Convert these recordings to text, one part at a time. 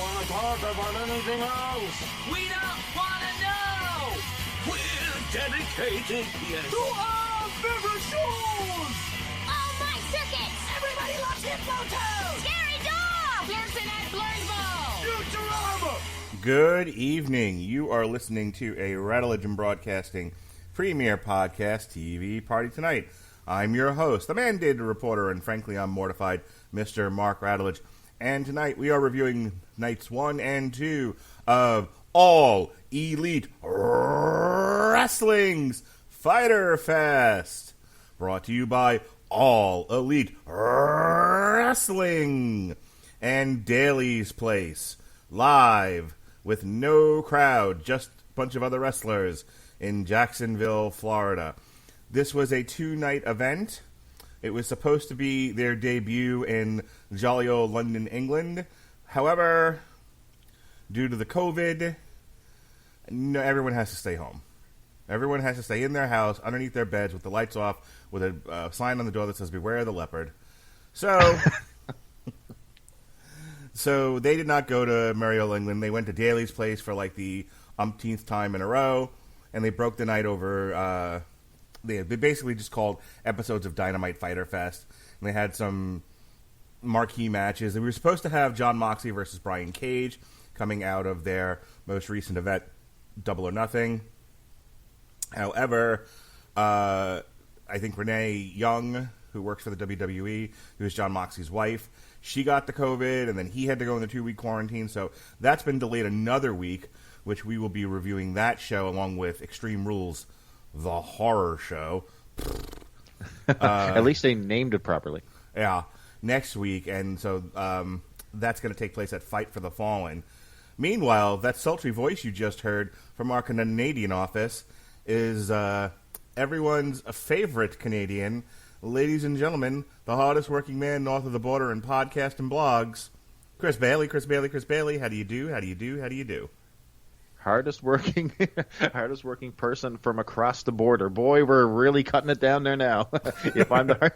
want to talk about anything else. We don't want to know. We're dedicated To our favorite shows. Oh, my circuit! Everybody loves Hippo Scary dog! Blurson at Blurnsville. Futurama. Good evening. You are listening to a Radulich and Broadcasting premiere podcast TV party tonight. I'm your host, the mandated reporter, and frankly, I'm mortified, Mr. Mark Radulich. And tonight we are reviewing nights 1 and 2 of All Elite Wrestling's Fyter Fest, brought to you by All Elite Wrestling and Daly's Place, live with no crowd, just a bunch of other wrestlers in Jacksonville, Florida. This was a 2-night event. It was supposed to be their debut in jolly old London, England. However, due to the COVID, no, everyone has to stay home. Everyone has to stay in their house, underneath their beds, with the lights off, with a sign on the door that says, "Beware the leopard." So, so they did not go to merry old England. They went to Daly's Place for like the umpteenth time in a row, and they broke the night over... They basically just called episodes of Dynamite Fyter Fest, and they had some marquee matches. And we were supposed to have Jon Moxley versus Brian Cage coming out of their most recent event, Double or Nothing. However, I think Renee Young, who works for the WWE, who is Jon Moxley's wife, she got the COVID, and then he had to go in the 2-week quarantine. So that's been delayed another week, which we will be reviewing that show along with Extreme Rules, the horror show. At least they named it properly. Yeah, next week. And so that's going to take place at Fight for the Fallen. Meanwhile, that sultry voice you just heard from our Canadian office is everyone's favorite Canadian. Ladies and gentlemen, the hardest working man north of the border in podcast and blogs, Chris Bailey. Chris Bailey, how do you do? Hardest working person from across the border. Boy, we're really cutting it down there now. If I'm the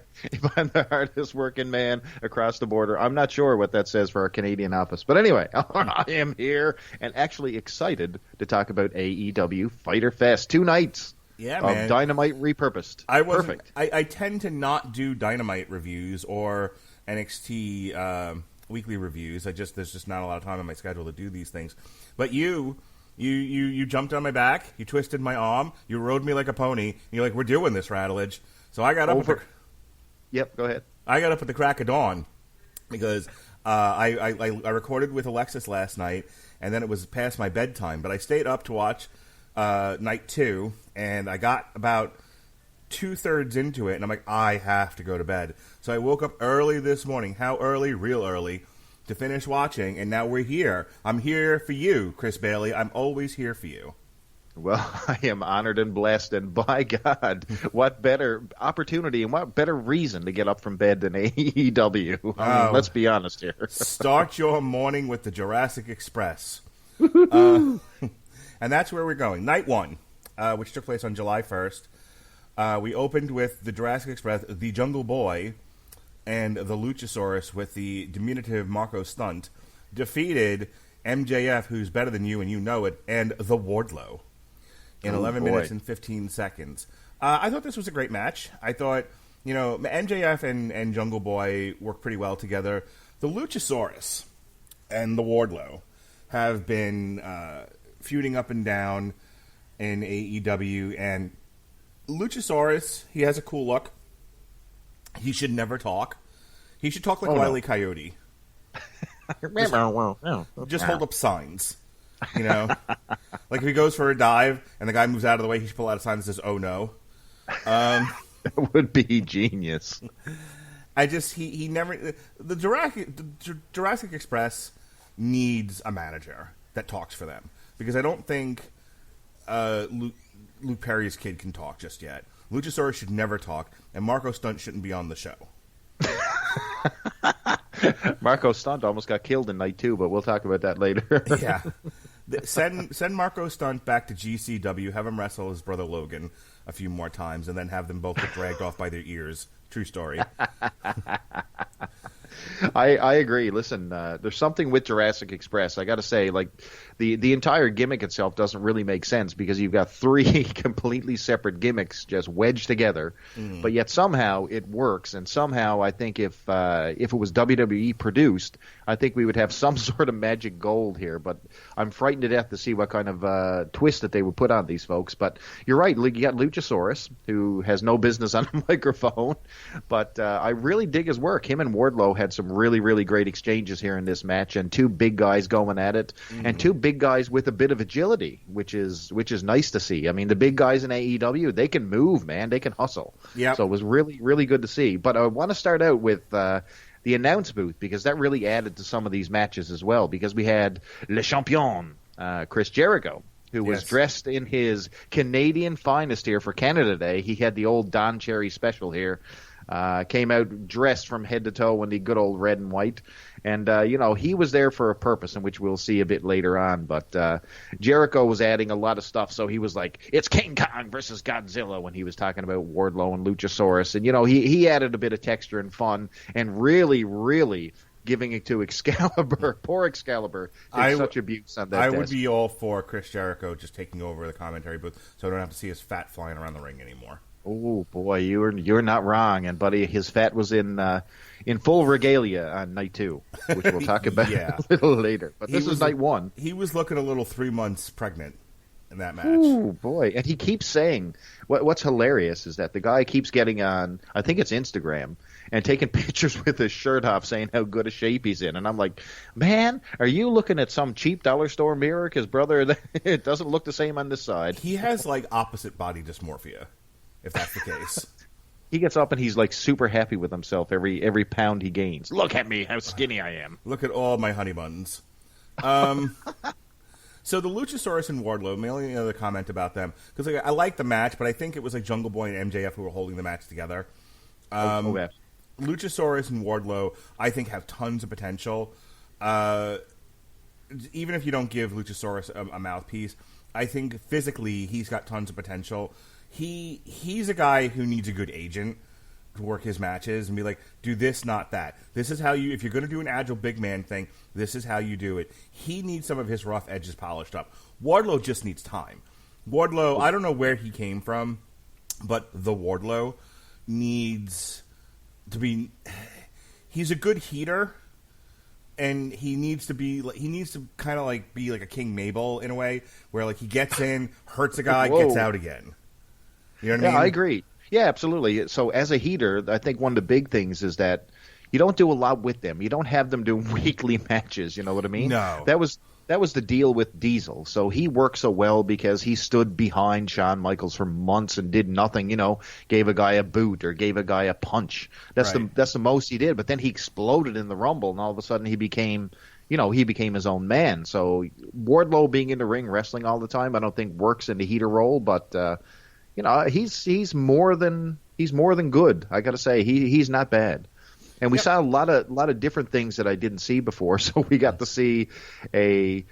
hardest working man across the border, I'm not sure what that says for our Canadian office. But anyway, I am here and actually excited to talk about AEW Fyter Fest. 2 nights of Dynamite repurposed. Perfect. I tend to not do Dynamite reviews or NXT weekly reviews. There's just not a lot of time on my schedule to do these things. But You jumped on my back, you twisted my arm, you rode me like a pony, and you're like, "We're doing this, Radulich." So I got up Yep, go ahead. I got up at the crack of dawn because I recorded with Alexis last night, and then it was past my bedtime. But I stayed up to watch night 2, and I got about 2/3 into it, and I'm like, I have to go to bed. So I woke up early this morning. How early? Real early. To finish watching, and now we're here. I'm here for you, Chris Bailey. I'm always here for you. Well, I am honored and blessed, and by God, what better opportunity and what better reason to get up from bed than AEW? I mean, let's be honest here. Start your morning with the Jurassic Express. And that's where we're going. Night 1, which took place on July 1st. We opened with the Jurassic Express, the Jungle Boy, and the Luchasaurus with the diminutive Marco Stunt defeated MJF, who's better than you and you know it, and the Wardlow in 11 minutes and 15 seconds. I thought this was a great match. I thought, MJF and Jungle Boy work pretty well together. The Luchasaurus and the Wardlow have been feuding up and down in AEW, and Luchasaurus, he has a cool look. He should never talk. He should talk like Wile E. Coyote. Just hold up signs. Like if he goes for a dive and the guy moves out of the way, he should pull out a sign that says, "Oh no." That would be genius. He never... The Jurassic Express needs a manager that talks for them. Because I don't think Luke Perry's kid can talk just yet. Luchasaurus should never talk, and Marco Stunt shouldn't be on the show. Marco Stunt almost got killed in night 2, but we'll talk about that later. Yeah. Send Marco Stunt back to GCW, have him wrestle his brother Logan a few more times, and then have them both get dragged off by their ears. True story. I agree. Listen, there's something with Jurassic Express. I got to say, like the entire gimmick itself doesn't really make sense because you've got three completely separate gimmicks just wedged together, but yet somehow it works. And somehow I think if it was WWE produced, I think we would have some sort of magic gold here. But I'm frightened to death to see what kind of twist that they would put on these folks. But you're right. You got Luchasaurus, who has no business on a microphone, but I really dig his work. Him and Wardlow had some really, really great exchanges here in this match, and two big guys going at it, and two big guys with a bit of agility, which is nice to see. I mean, the big guys in AEW, they can move, man. They can hustle. Yeah. So it was really, really good to see. But I want to start out with the announce booth, because that really added to some of these matches as well, because we had Le Champion, Chris Jericho, who was dressed in his Canadian finest here for Canada Day. He had the old Don Cherry special here. Came out dressed from head to toe in the good old red and white. And, he was there for a purpose, in which we'll see a bit later on. But Jericho was adding a lot of stuff, so he was like, it's King Kong versus Godzilla when he was talking about Wardlow and Luchasaurus. And, he added a bit of texture and fun, and really, really giving it to Excalibur. Poor Excalibur did such abuse on that I desk. would be all for Chris Jericho just taking over the commentary booth so I don't have to see his fat flying around the ring anymore. Oh boy, you're not wrong, and buddy, his fat was in full regalia on night 2, which we'll talk about a little later. But this is night 1. He was looking a little 3 months pregnant in that match. Oh boy, and he keeps saying what's hilarious is that the guy keeps getting on, I think it's Instagram, and taking pictures with his shirt off, saying how good a shape he's in, and I'm like, man, are you looking at some cheap dollar store mirror? Because brother, it doesn't look the same on this side. He has like opposite body dysmorphia, if that's the case. He gets up and he's like super happy with himself every pound he gains. Look at me, how skinny I am. Look at all my honey buns. So the Luchasaurus and Wardlow, my only other comment about them, because I like the match, but I think it was like Jungle Boy and MJF who were holding the match together. Okay. Luchasaurus and Wardlow, I think, have tons of potential. Even if you don't give Luchasaurus a mouthpiece, I think physically he's got tons of potential. He's a guy who needs a good agent to work his matches and be like, do this, not that. This is how you, if you're going to do an agile big man thing, this is how you do it. He needs some of his rough edges polished up. Wardlow just needs time. Wardlow, I don't know where he came from, but the Wardlow needs to be, he's a good heater, and he needs to kind of like be like a King Mabel in a way, where like he gets in, hurts a guy, gets out again. You know what I mean? Yeah, I agree. Yeah, absolutely. So as a heater, I think one of the big things is that you don't do a lot with them. You don't have them do weekly matches. You know what I mean? No. That was the deal with Diesel. So he worked so well because he stood behind Shawn Michaels for months and did nothing. Gave a guy a boot or gave a guy a punch. That's the most he did. But then he exploded in the Rumble, and all of a sudden he became his own man. So Wardlow being in the ring wrestling all the time, I don't think works in the heater role, but. He's more than good. I got to say, he's not bad. And we saw a lot of different things that I didn't see before. So we got to see a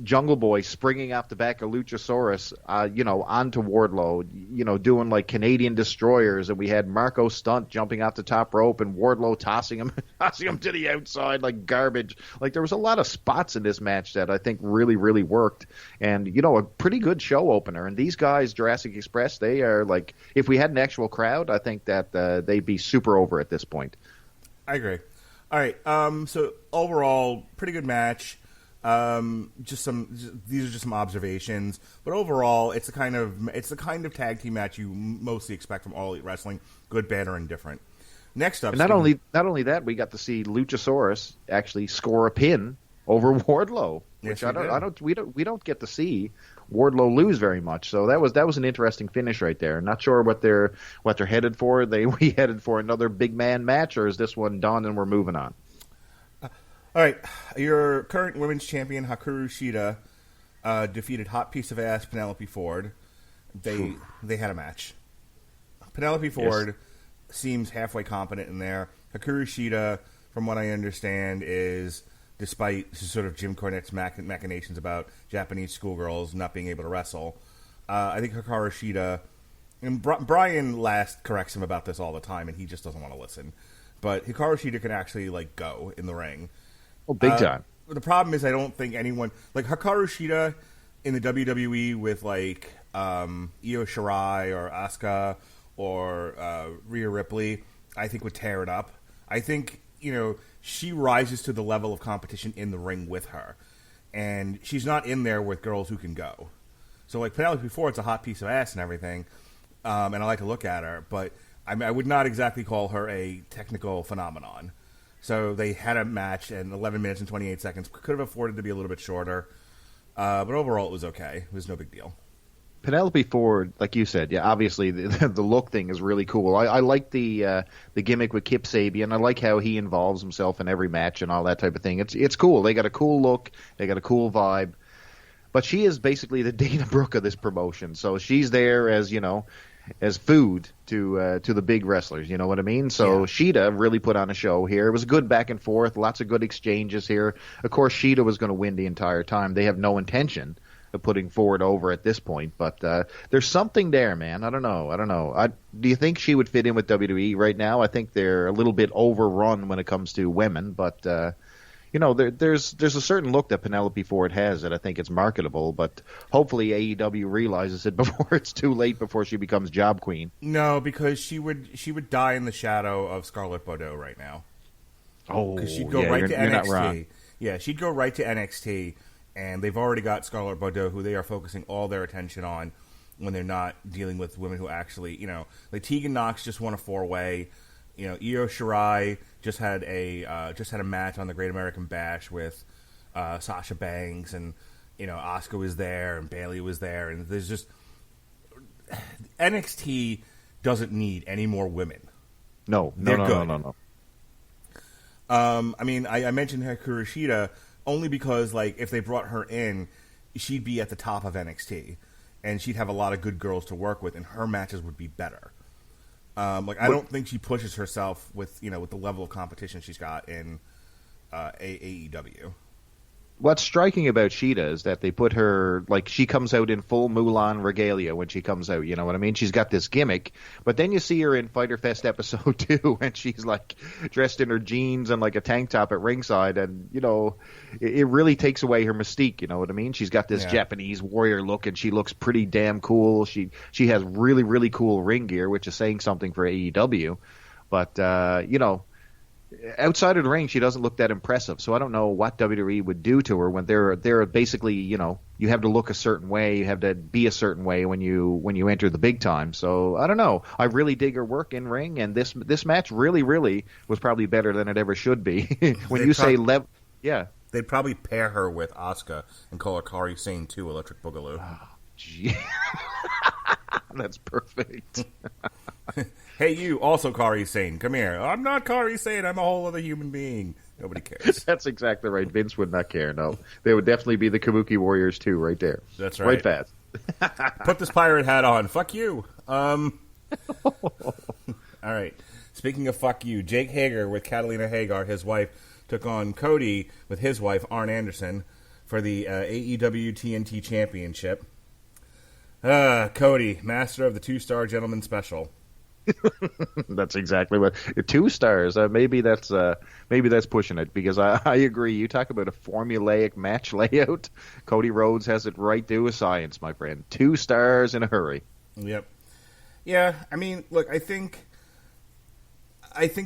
Jungle Boy springing off the back of Luchasaurus, onto Wardlow, doing like Canadian destroyers, and we had Marco Stunt jumping off the top rope and Wardlow tossing him to the outside like garbage. Like there was a lot of spots in this match that I think really, really worked, and a pretty good show opener. And these guys, Jurassic Express, they are like, if we had an actual crowd, I think that they'd be super over at this point. I agree. All right. So overall, pretty good match. These are just some observations, but overall, it's the kind of tag team match you mostly expect from All Elite Wrestling: good, bad, or indifferent. Next up, and not only that, we got to see Luchasaurus actually score a pin over Wardlow, which we don't get to see Wardlow lose very much. So that was an interesting finish right there. Not sure what they're headed for. We headed for another big man match, or is this one done and we're moving on? All right, your current women's champion Hikaru Shida defeated hot piece of ass Penelope Ford. They had a match. Penelope Ford seems halfway competent in there. Hikaru Shida, from what I understand, is, despite sort of Jim Cornette's machinations about Japanese schoolgirls not being able to wrestle, I think Hikaru Shida, and Brian Last corrects him about this all the time, and he just doesn't want to listen. but Hikaru Shida can actually go in the ring. Oh, big time. The problem is I don't think anyone Hikaru Shida in the WWE with Io Shirai or Asuka or Rhea Ripley, I think would tear it up. I think she rises to the level of competition in the ring with her, and she's not in there with girls who can go. So Penelope Ford, it's a hot piece of ass and everything, and I like to look at her, but I would not exactly call her a technical phenomenon. So they had a match in 11 minutes and 28 seconds. Could have afforded to be a little bit shorter, but overall it was okay. It was no big deal. Penelope Ford, like you said, yeah, obviously the look thing is really cool. I like the gimmick with Kip Sabian. I like how he involves himself in every match and all that type of thing. It's cool. They got a cool look. They got a cool vibe. But she is basically the Dana Brooke of this promotion. So she's there as food to the big wrestlers. You know what I mean? So yeah. Shida really put on a show here. It was good back and forth. Lots of good exchanges here. Of course, Shida was going to win the entire time. They have no intention of putting Ford over at this point, but there's something there, man. I don't know. Do you think she would fit in with WWE right now? I think they're a little bit overrun when it comes to women, but there's a certain look that Penelope Ford has that I think it's marketable, but hopefully AEW realizes it before it's too late, before she becomes job queen. No, because she would die in the shadow of Scarlett Bordeaux right now. Oh, because she'd go right to NXT. Yeah, she'd go right to NXT. And they've already got Scarlett Bordeaux, who they are focusing all their attention on when they're not dealing with women who actually, Tegan Knox just won a 4-way. Io Shirai just had a match on the Great American Bash with Sasha Banks, and Asuka was there and Bayley was there, and there's just NXT doesn't need any more women. No. I mentioned Hikaru Shida only because, if they brought her in, she'd be at the top of NXT, and she'd have a lot of good girls to work with, and her matches would be better. I don't think she pushes herself with the level of competition she's got in AEW. What's striking about Shida is that they put her, she comes out in full Mulan regalia when she comes out, you know what I mean? She's got this gimmick, but then you see her in Fyter Fest episode 2, and she's, dressed in her jeans and, a tank top at ringside, and, it really takes away her mystique, you know what I mean? She's got this Japanese warrior look, and she looks pretty damn cool. She has really, really cool ring gear, which is saying something for AEW, but, outside of the ring, she doesn't look that impressive. So I don't know what WWE would do to her when they're basically, you have to look a certain way, you have to be a certain way when you enter the big time. So I don't know. I really dig her work in ring, and this match really, really was probably better than it ever should be. They'd probably pair her with Asuka and call her Kairi Sane 2 Electric Boogaloo. Oh, gee. That's perfect. Hey, you, also Kairi Sane. Come here. I'm not Kairi Sane. I'm a whole other human being. Nobody cares. That's exactly right. Vince would not care, no. They would definitely be the Kabuki Warriors, too, right there. That's right. Right fast. Put this pirate hat on. Fuck you. All right. Speaking of fuck you, Jake Hager with Catalina Hagar, his wife, took on Cody with his wife, Arn Anderson, for the AEW TNT Championship. Cody, master of the 2-star gentleman special. That's exactly what 2 stars. Maybe that's pushing it, because I agree. You talk about a formulaic match layout. Cody Rhodes has it right to a science, my friend. 2 stars in a hurry. Yep. Yeah. I mean, look. I think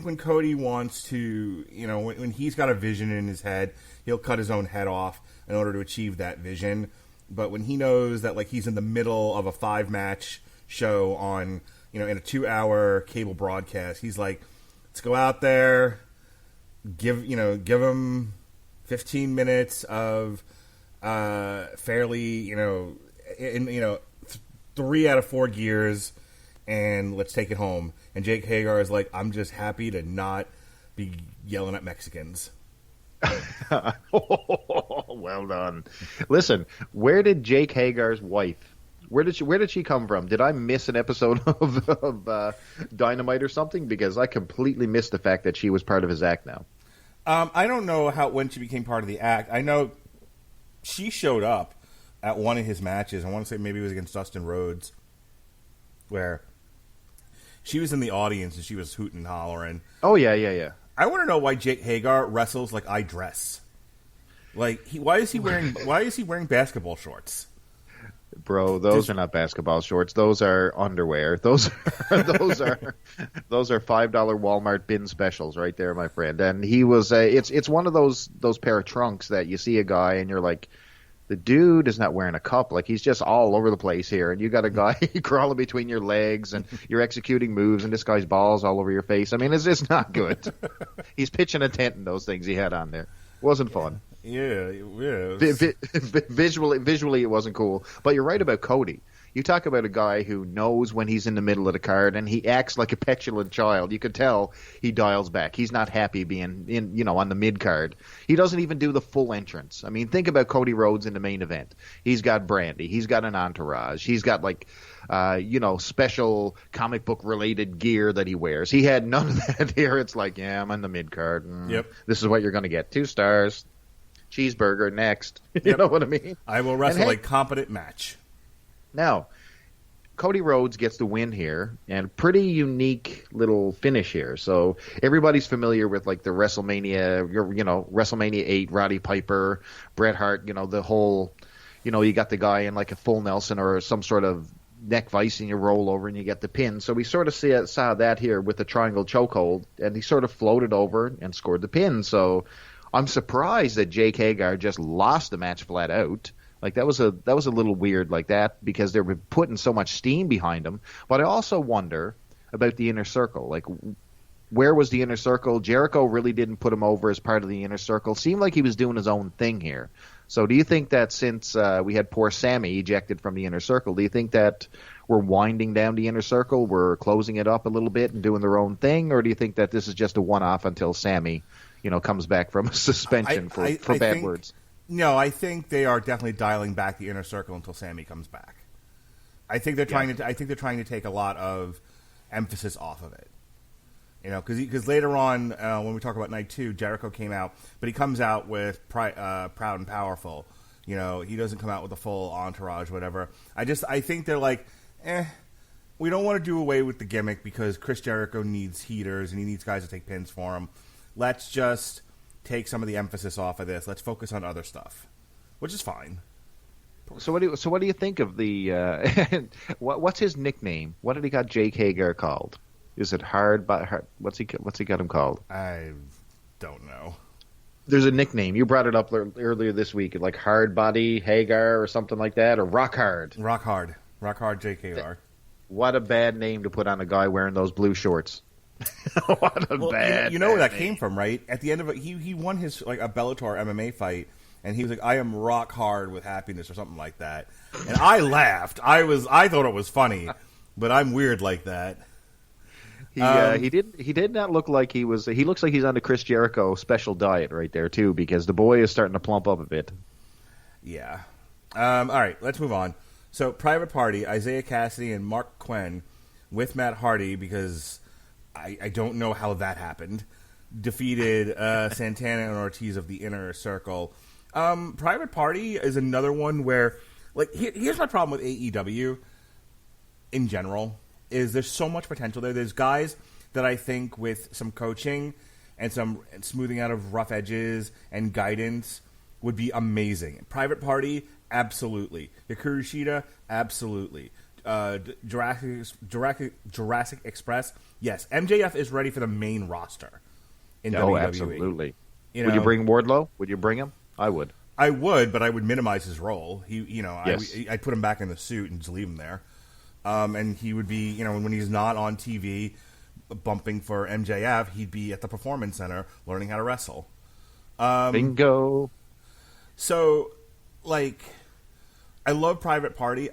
when Cody wants to, when he's got a vision in his head, he'll cut his own head off in order to achieve that vision. But when he knows that he's in the middle of a 5-match show on, in a 2-hour cable broadcast, he's like, let's go out there, give him 15 minutes of fairly, 3 out of 4 gears, and let's take it home. And Jake Hagar is like, I'm just happy to not be yelling at Mexicans. Well done. Listen, where did Jake Hagar's wife? Where did she come from? Did I miss an episode of Dynamite or something? Because I completely missed the fact that she was part of his act now. I don't know when she became part of the act. I know she showed up at one of his matches. I want to say maybe it was against Dustin Rhodes, where She was in the audience and she was hooting and hollering. Oh yeah. I want to know why Jake Hagar wrestles like I dress. Like why is he wearing basketball shorts? Bro, those are not basketball shorts. Those are underwear. Those are $5 Walmart bin specials right there, my friend. And he was it's one of those pair of trunks that you see a guy and you're like, the dude is not wearing a cup. Like, he's just all over the place here, and you got a guy crawling between your legs, and you're executing moves, and this guy's balls all over your face. I mean, it's just not good. He's pitching a tent in those things he had on there. Wasn't fun. Yeah. Visually, it wasn't cool. But you're right about Cody. You talk about a guy who knows when he's in the middle of the card, and he acts like a petulant child. You could tell he dials back. He's not happy being on the mid card. He doesn't even do the full entrance. I mean, think about Cody Rhodes in the main event. He's got Brandy. He's got an entourage. He's got special comic book related gear that he wears. He had none of that here. It's like, yeah, I'm on the mid card. Yep. This is what you're going to get. 2 stars. Cheeseburger next. You know what I mean? I will wrestle a competent match. Now, Cody Rhodes gets the win here, and pretty unique little finish here. So everybody's familiar with like the WrestleMania 8, Roddy Piper, Bret Hart, the whole, you got the guy in like a full Nelson or some sort of neck vice and you roll over and you get the pin. So we sort of saw that here with the triangle chokehold, and he sort of floated over and scored the pin. So I'm surprised that Jake Hagar just lost the match flat out. Like that was a little weird like that because they were putting so much steam behind him. But I also wonder about the Inner Circle. Like, where was the Inner Circle? Jericho really didn't put him over as part of the Inner Circle. Seemed like he was doing his own thing here. So do you think that since we had poor Sammy ejected from the Inner Circle, do you think that we're winding down the Inner Circle, we're closing it up a little bit and doing their own thing, or do you think that this is just a one-off until Sammy, comes back from a suspension for bad words? No, I think they are definitely dialing back the Inner Circle until Sammy comes back. I think they're trying to take a lot of emphasis off of it. Because later on when we talk about night 2, Jericho came out, but he comes out with Proud and Powerful. He doesn't come out with the full entourage, whatever. I think they're like, we don't want to do away with the gimmick because Chris Jericho needs heaters and he needs guys to take pins for him. Let's just take some of the emphasis off of this. Let's focus on other stuff, which is fine. So what do you think of the what's his nickname? What did he got Jake Hagar called? Is it hard? What's he got him called? I don't know. There's a nickname. You brought it up earlier this week, like Hard Body Hagar or something like that, or Rock Hard Jake Hagar. What a bad name to put on a guy wearing those blue shorts. What a bad. You know where that came from, right? At the end of it, he won his a Bellator MMA fight, and he was like, "I am rock hard with happiness" or something like that. And I laughed. I thought it was funny, but I'm weird like that. He did not look like he was. He looks like he's on the Chris Jericho special diet right there too, because the boy is starting to plump up a bit. Yeah. All right, let's move on. So, Private Party, Isaiah Cassidy and Mark Quinn with Matt Hardy, because I don't know how that happened, defeated Santana and Ortiz of the Inner Circle. Private Party is another one where, like, here's my problem with AEW in general, is there's so much potential there. There's guys that I think with some coaching and some smoothing out of rough edges and guidance would be amazing. Private Party, absolutely. Hikaru Shida, absolutely. Jurassic Express, yes. MJF is ready for the main roster in WWE. Absolutely. Would you bring Wardlow? Would you bring him? I would. I would, but I would minimize his role. Yes. I'd put him back in the suit and just leave him there. And he would be, when he's not on TV bumping for MJF, he'd be at the Performance Center learning how to wrestle. Bingo. So, like, I love Private Party.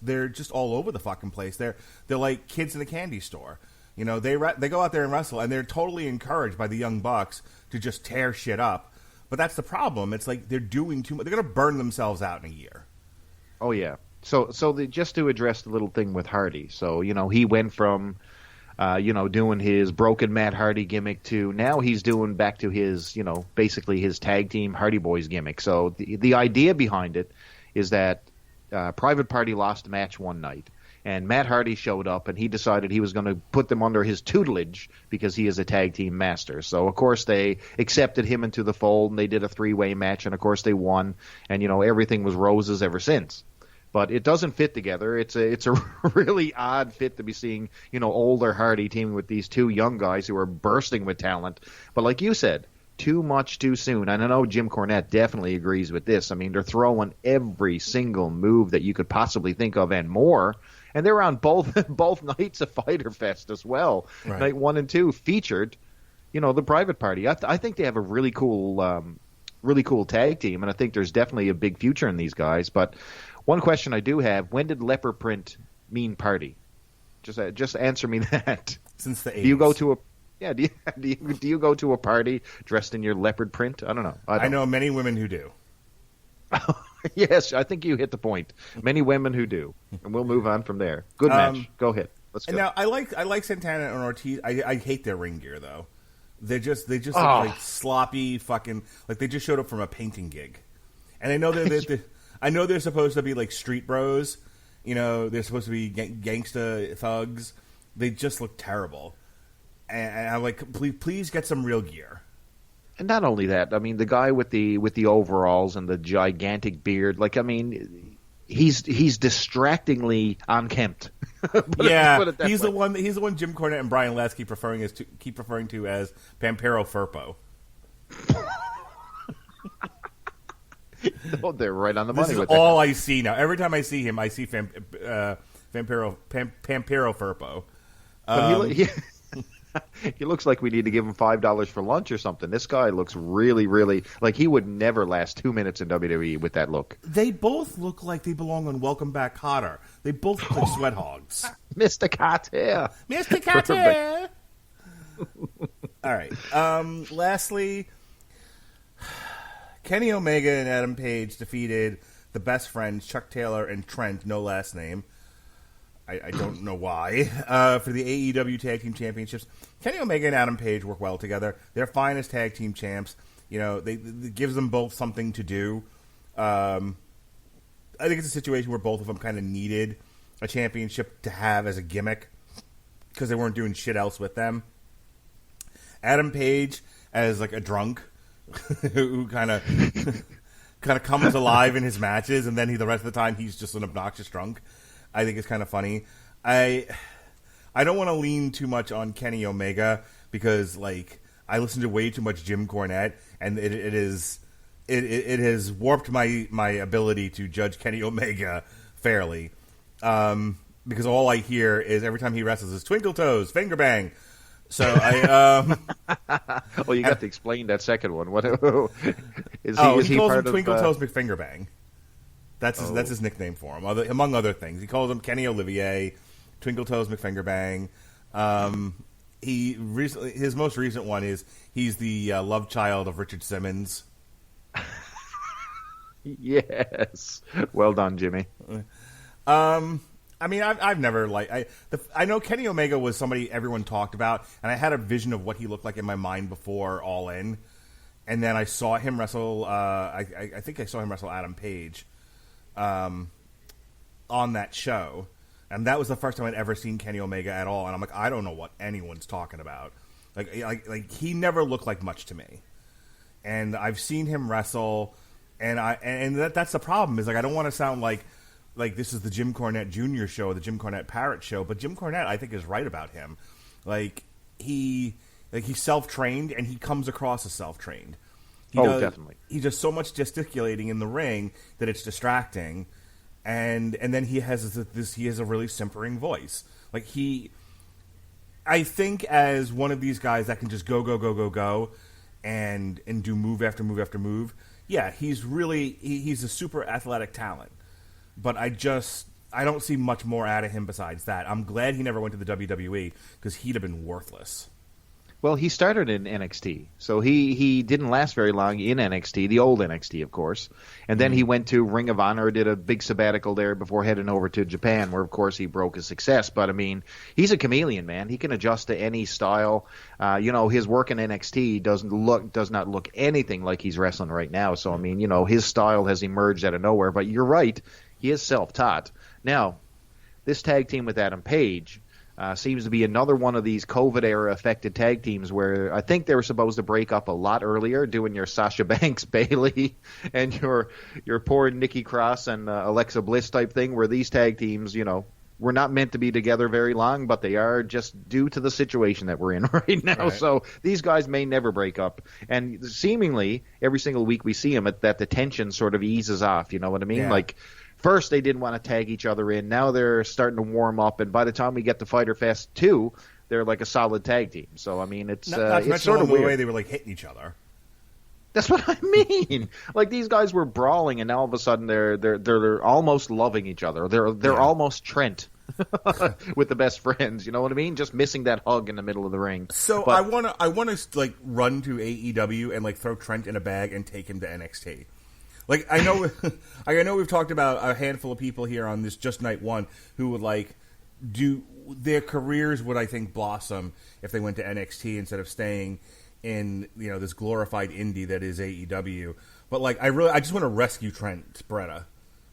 They're just all over the fucking place. They're like kids in a candy store. They go out there and wrestle, and they're totally encouraged by the Young Bucks to just tear shit up. But that's the problem. It's like they're doing too much. They're going to burn themselves out in a year. Oh, yeah. So just to address the little thing with Hardy. So, he went from, doing his broken Matt Hardy gimmick to now he's doing back to his, basically his tag team Hardy Boys gimmick. So the idea behind it is that Private Party lost a match one night. And Matt Hardy showed up, and he decided he was going to put them under his tutelage because he is a tag team master. So, of course, they accepted him into the fold, and they did a 3-way match, and, of course, they won. And, everything was roses ever since. But it doesn't fit together. It's a really odd fit to be seeing, older Hardy teaming with these two young guys who are bursting with talent. But like you said, too much too soon. And I know Jim Cornette definitely agrees with this. I mean, they're throwing every single move that you could possibly think of and more. And they're on both nights of Fyter Fest as well. Right. Night 1 and 2 featured, the Private Party. I think they have a really cool tag team, and I think there's definitely a big future in these guys. But one question I do have: when did leopard print mean party? Just answer me that. Since the 80s. Do you go to a do you go to a party dressed in your leopard print? I don't know. I know many women who do. Yes, I think you hit the point. Many women who do, and we'll move on from there. Good match. Go ahead. Let's go. Now I like Santana and Ortiz. I hate their ring gear though. They just look like sloppy fucking, like they just showed up from a painting gig. And I know they're supposed to be like street bros. They're supposed to be gangsta thugs. They just look terrible. And I'm like, please get some real gear. And not only that, I mean, the guy with the overalls and the gigantic beard, he's distractingly unkempt. He's the one Jim Cornette and Brian Last keep referring to as Pampero Firpo. Oh, they're right on the money. This is all I see now. Every time I see him, I see Pampero Firpo. He looks like we need to give him $5 for lunch or something. This guy looks really, really like he would never last 2 minutes in WWE with that look. They both look like they belong on Welcome Back, Kotter. They both look like sweat hogs. Mr. Carter. Mr. Carter. All right. Lastly, Kenny Omega and Adam Page defeated the best friends, Chuck Taylor and Trent, no last name. I don't know why, for the AEW Tag Team Championships. Kenny Omega and Adam Page work well together. They're fine as tag team champs. It gives them both something to do. I think it's a situation where both of them kind of needed a championship to have as a gimmick because they weren't doing shit else with them. Adam Page as like a drunk who kind of comes alive in his matches, and then the rest of the time he's just an obnoxious drunk. I think it's kind of funny. I don't want to lean too much on Kenny Omega because I listen to way too much Jim Cornette, and it has warped my ability to judge Kenny Omega fairly. Because all I hear is every time he wrestles is twinkle toes, finger bang. So well, you got to explain that second one. What is he calls him Twinkle Toes McFinger Bang. That's his nickname for him, among other things. He calls him Kenny Olivier, Twinkle Toes McFinger Bang. His most recent one is he's the love child of Richard Simmons. Yes, well done, Jimmy. I mean, I've never I know Kenny Omega was somebody everyone talked about, and I had a vision of what he looked like in my mind before All In, and then I saw him wrestle. I think I saw him wrestle Adam Page. On that show, and that was the first time I'd ever seen Kenny Omega at all, and I'm like, I don't know what anyone's talking about. Like he never looked like much to me, and I've seen him wrestle, and that's the problem is I don't want to sound like this is the Jim Cornette Jr. show, the Jim Cornette Parrot show, but Jim Cornette I think is right about him. He's self-trained, and he comes across as self-trained. Definitely. He does so much gesticulating in the ring that it's distracting, and then he has a really simpering voice. I think as one of these guys that can just go and do move after move after move. Yeah, he's a super athletic talent, but I don't see much more out of him besides that. I'm glad he never went to the WWE because he'd have been worthless. Well, he started in NXT, so he didn't last very long in NXT, the old NXT, of course. And then he went to Ring of Honor, did a big sabbatical there before heading over to Japan, where, of course, he broke his success. But, I mean, he's a chameleon, man. He can adjust to any style. His work in NXT does not look anything like he's wrestling right now. So, I mean, his style has emerged out of nowhere. But you're right, he is self-taught. Now, this tag team with Adam Page seems to be another one of these COVID-era affected tag teams where I think they were supposed to break up a lot earlier, doing your Sasha Banks, Bayley, and your poor Nikki Cross and Alexa Bliss type thing, where these tag teams, were not meant to be together very long, but they are just due to the situation that we're in right now. Right. So these guys may never break up. And seemingly, every single week we see them, that the tension sort of eases off. You know what I mean? Yeah. Like, first they didn't want to tag each other in. Now they're starting to warm up. And by the time we get to Fyter Fest 2, they're like a solid tag team. So, I mean, it's sort of the weird. way they were like hitting each other. That's what I mean. Like, these guys were brawling, and now all of a sudden they're almost loving each other. They're almost Trent with the best friends. You know what I mean? Just missing that hug in the middle of the ring. So But- I want to like run to AEW and like throw Trent in a bag and take him to NXT. Like I know, I know we've talked about a handful of people here on this just night one who would like do their careers would I think blossom if they went to NXT instead of staying in this glorified indie that is AEW. But like I just want to rescue Trent Beretta.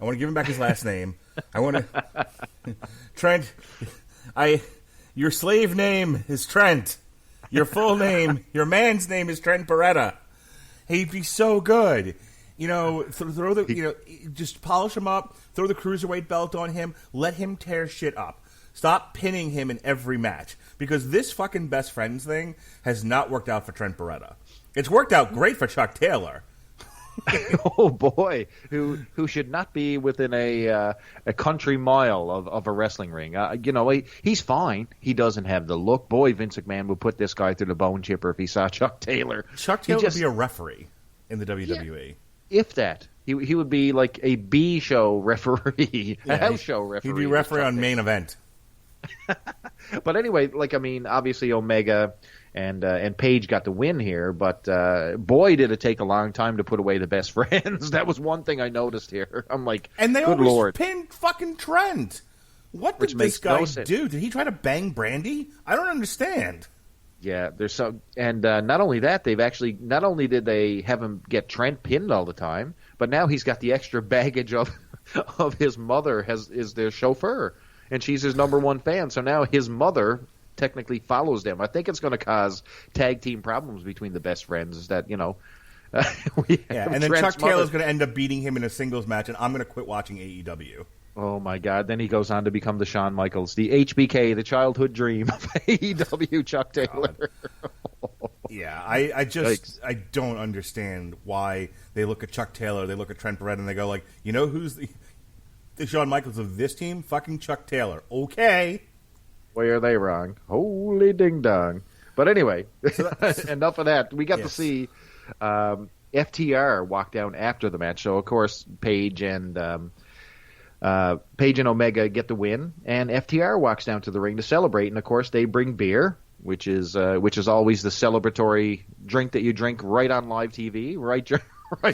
I want to give him back his last name. I want to Trent. Your slave name is Trent. Your full name, your man's name is Trent Beretta. He'd be so good. Throw the just polish him up. Throw the cruiserweight belt on him. Let him tear shit up. Stop pinning him in every match because this fucking best friends thing has not worked out for Trent Beretta. It's worked out great for Chuck Taylor. Oh boy, who should not be within a country mile of a wrestling ring? He's fine. He doesn't have the look. Boy, Vince McMahon would put this guy through the bone chipper if he saw Chuck Taylor. Chuck Taylor would be a referee in the WWE. If that, he would be like a B show referee, a house show referee. He'd be referee on Main Event. But anyway, obviously Omega and Page got the win here, but boy, did it take a long time to put away the best friends. That was one thing I noticed here. I'm like, and they good always Lord. pinned fucking Trent. What did this guy do? Did he try to bang Brandy? I don't understand. Yeah, there's so, and not only that, not only did they have him get Trent pinned all the time, but now he's got the extra baggage of his mother is their chauffeur, and she's his number one fan. So now his mother technically follows them. I think it's going to cause tag team problems between the best friends. Is that and then Chuck Taylor's going to end up beating him in a singles match, and I'm going to quit watching AEW. Oh my God! Then he goes on to become the Shawn Michaels, the HBK, the childhood dream of AEW. Chuck Taylor. Yeah, I don't understand why they look at Chuck Taylor, they look at Trent Beretta, and they go like, who's the Shawn Michaels of this team? Fucking Chuck Taylor. Okay. Why are they wrong? Holy ding dong! But anyway, enough of that. We got to see FTR walk down after the match. So of course, Page and Omega get the win, and FTR walks down to the ring to celebrate. And of course, they bring beer, which is always the celebratory drink that you drink right on live TV, right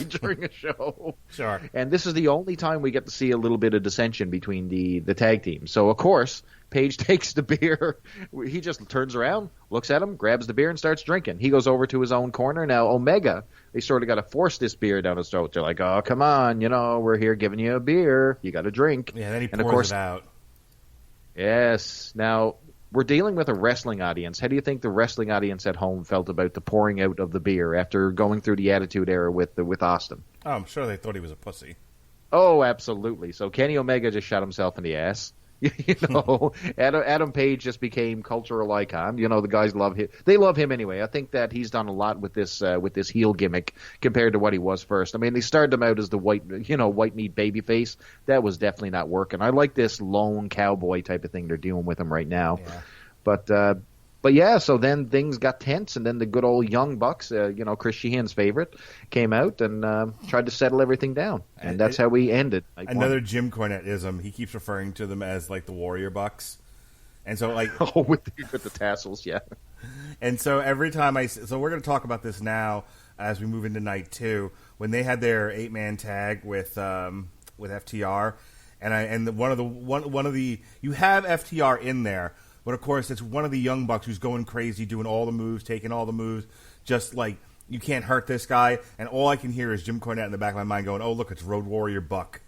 during a show. Sure. And this is the only time we get to see a little bit of dissension between the tag teams. So of course, Page takes the beer. He just turns around, looks at him, grabs the beer, and starts drinking. He goes over to his own corner. Now, Omega, they sort of got to force this beer down his throat. They're like, oh, come on, we're here giving you a beer. You got to drink. Yeah, then he and pours of course, it out. Yes. Now, we're dealing with a wrestling audience. How do you think the wrestling audience at home felt about the pouring out of the beer after going through the Attitude Era with Austin? Oh, I'm sure they thought he was a pussy. Oh, absolutely. So Kenny Omega just shot himself in the ass. Adam Page just became cultural icon. The guys love him. They love him anyway. I think that he's done a lot with this heel gimmick compared to what he was first. I mean, they started him out as the white meat babyface. That was definitely not working. I like this lone cowboy type of thing they're doing with him right now. Yeah. But yeah, so then things got tense, and then the good old Young Bucks, Chris Sheehan's favorite, came out and tried to settle everything down, and that's how we ended. Another Jim Cornette-ism. He keeps referring to them as like the Warrior Bucks, and so like with the tassels, yeah. And so every time so we're going to talk about this now as we move into night 2 when they had their 8-man tag with FTR, and one of the you have FTR in there. But, of course, it's one of the Young Bucks who's going crazy, doing all the moves, taking all the moves, just like, you can't hurt this guy. And all I can hear is Jim Cornette in the back of my mind going, oh, look, it's Road Warrior Buck.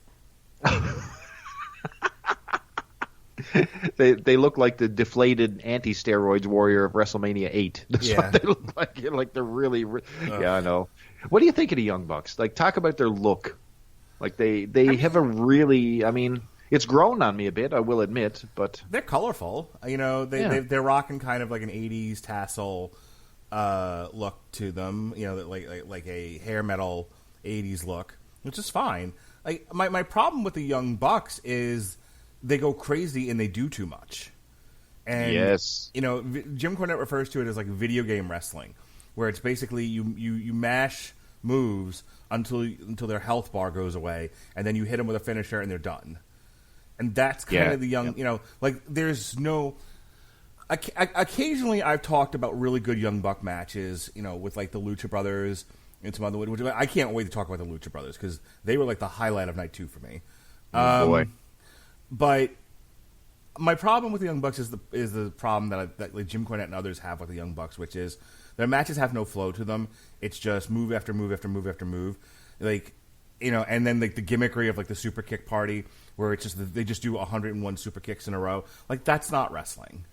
They look like the deflated anti-steroids warrior of WrestleMania 8. That's what they look like. Like they're really yeah, I know. What do you think of the Young Bucks? Like, talk about their look. Like they have a really, I mean, it's grown on me a bit, I will admit, but they're colorful. You know, they're rocking kind of like an '80s tassel look to them. You know, like a hair metal '80s look, which is fine. Like my problem with the Young Bucks is they go crazy and they do too much. And you know, Jim Cornette refers to it as like video game wrestling, where it's basically you mash moves until their health bar goes away, and then you hit them with a finisher and they're done. And that's kind of the young, you know, like there's no. Occasionally, I've talked about really good Young Buck matches, you know, with like the Lucha Brothers and some other. Which I can't wait to talk about the Lucha Brothers because they were like the highlight of night 2 for me. Boy. But my problem with the Young Bucks is the problem that like Jim Cornette and others have with the Young Bucks, which is their matches have no flow to them. It's just move after move after move after move, like, you know, and then like the gimmickry of like the super kick party where it's just they just do 101 super kicks in a row. Like that's not wrestling.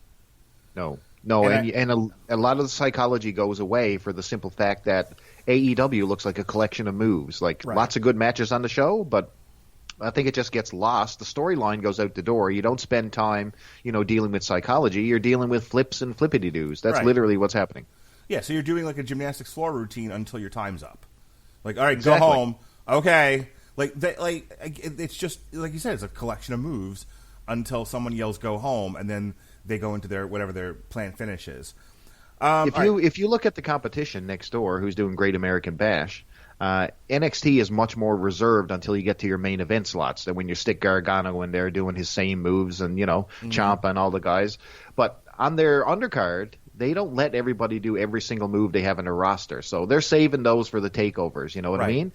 No, and a lot of the psychology goes away for the simple fact that AEW looks like a collection of moves. Like lots of good matches on the show, but I think it just gets lost. The storyline goes out the door. You don't spend time, you know, dealing with psychology. You're dealing with flips and flippity-doos. That's literally what's happening. Yeah, so you're doing like a gymnastics floor routine until your time's up. Like, all right, go home. Okay. Like it's just like you said, it's a collection of moves until someone yells "go home," and then they go into their whatever their planned finish is. If you look at the competition next door, who's doing Great American Bash, NXT is much more reserved until you get to your main event slots. Than when you stick Gargano in there doing his same moves and, you know, Ciampa and all the guys. But on their undercard, they don't let everybody do every single move they have in their roster. So they're saving those for the takeovers. You know what I mean?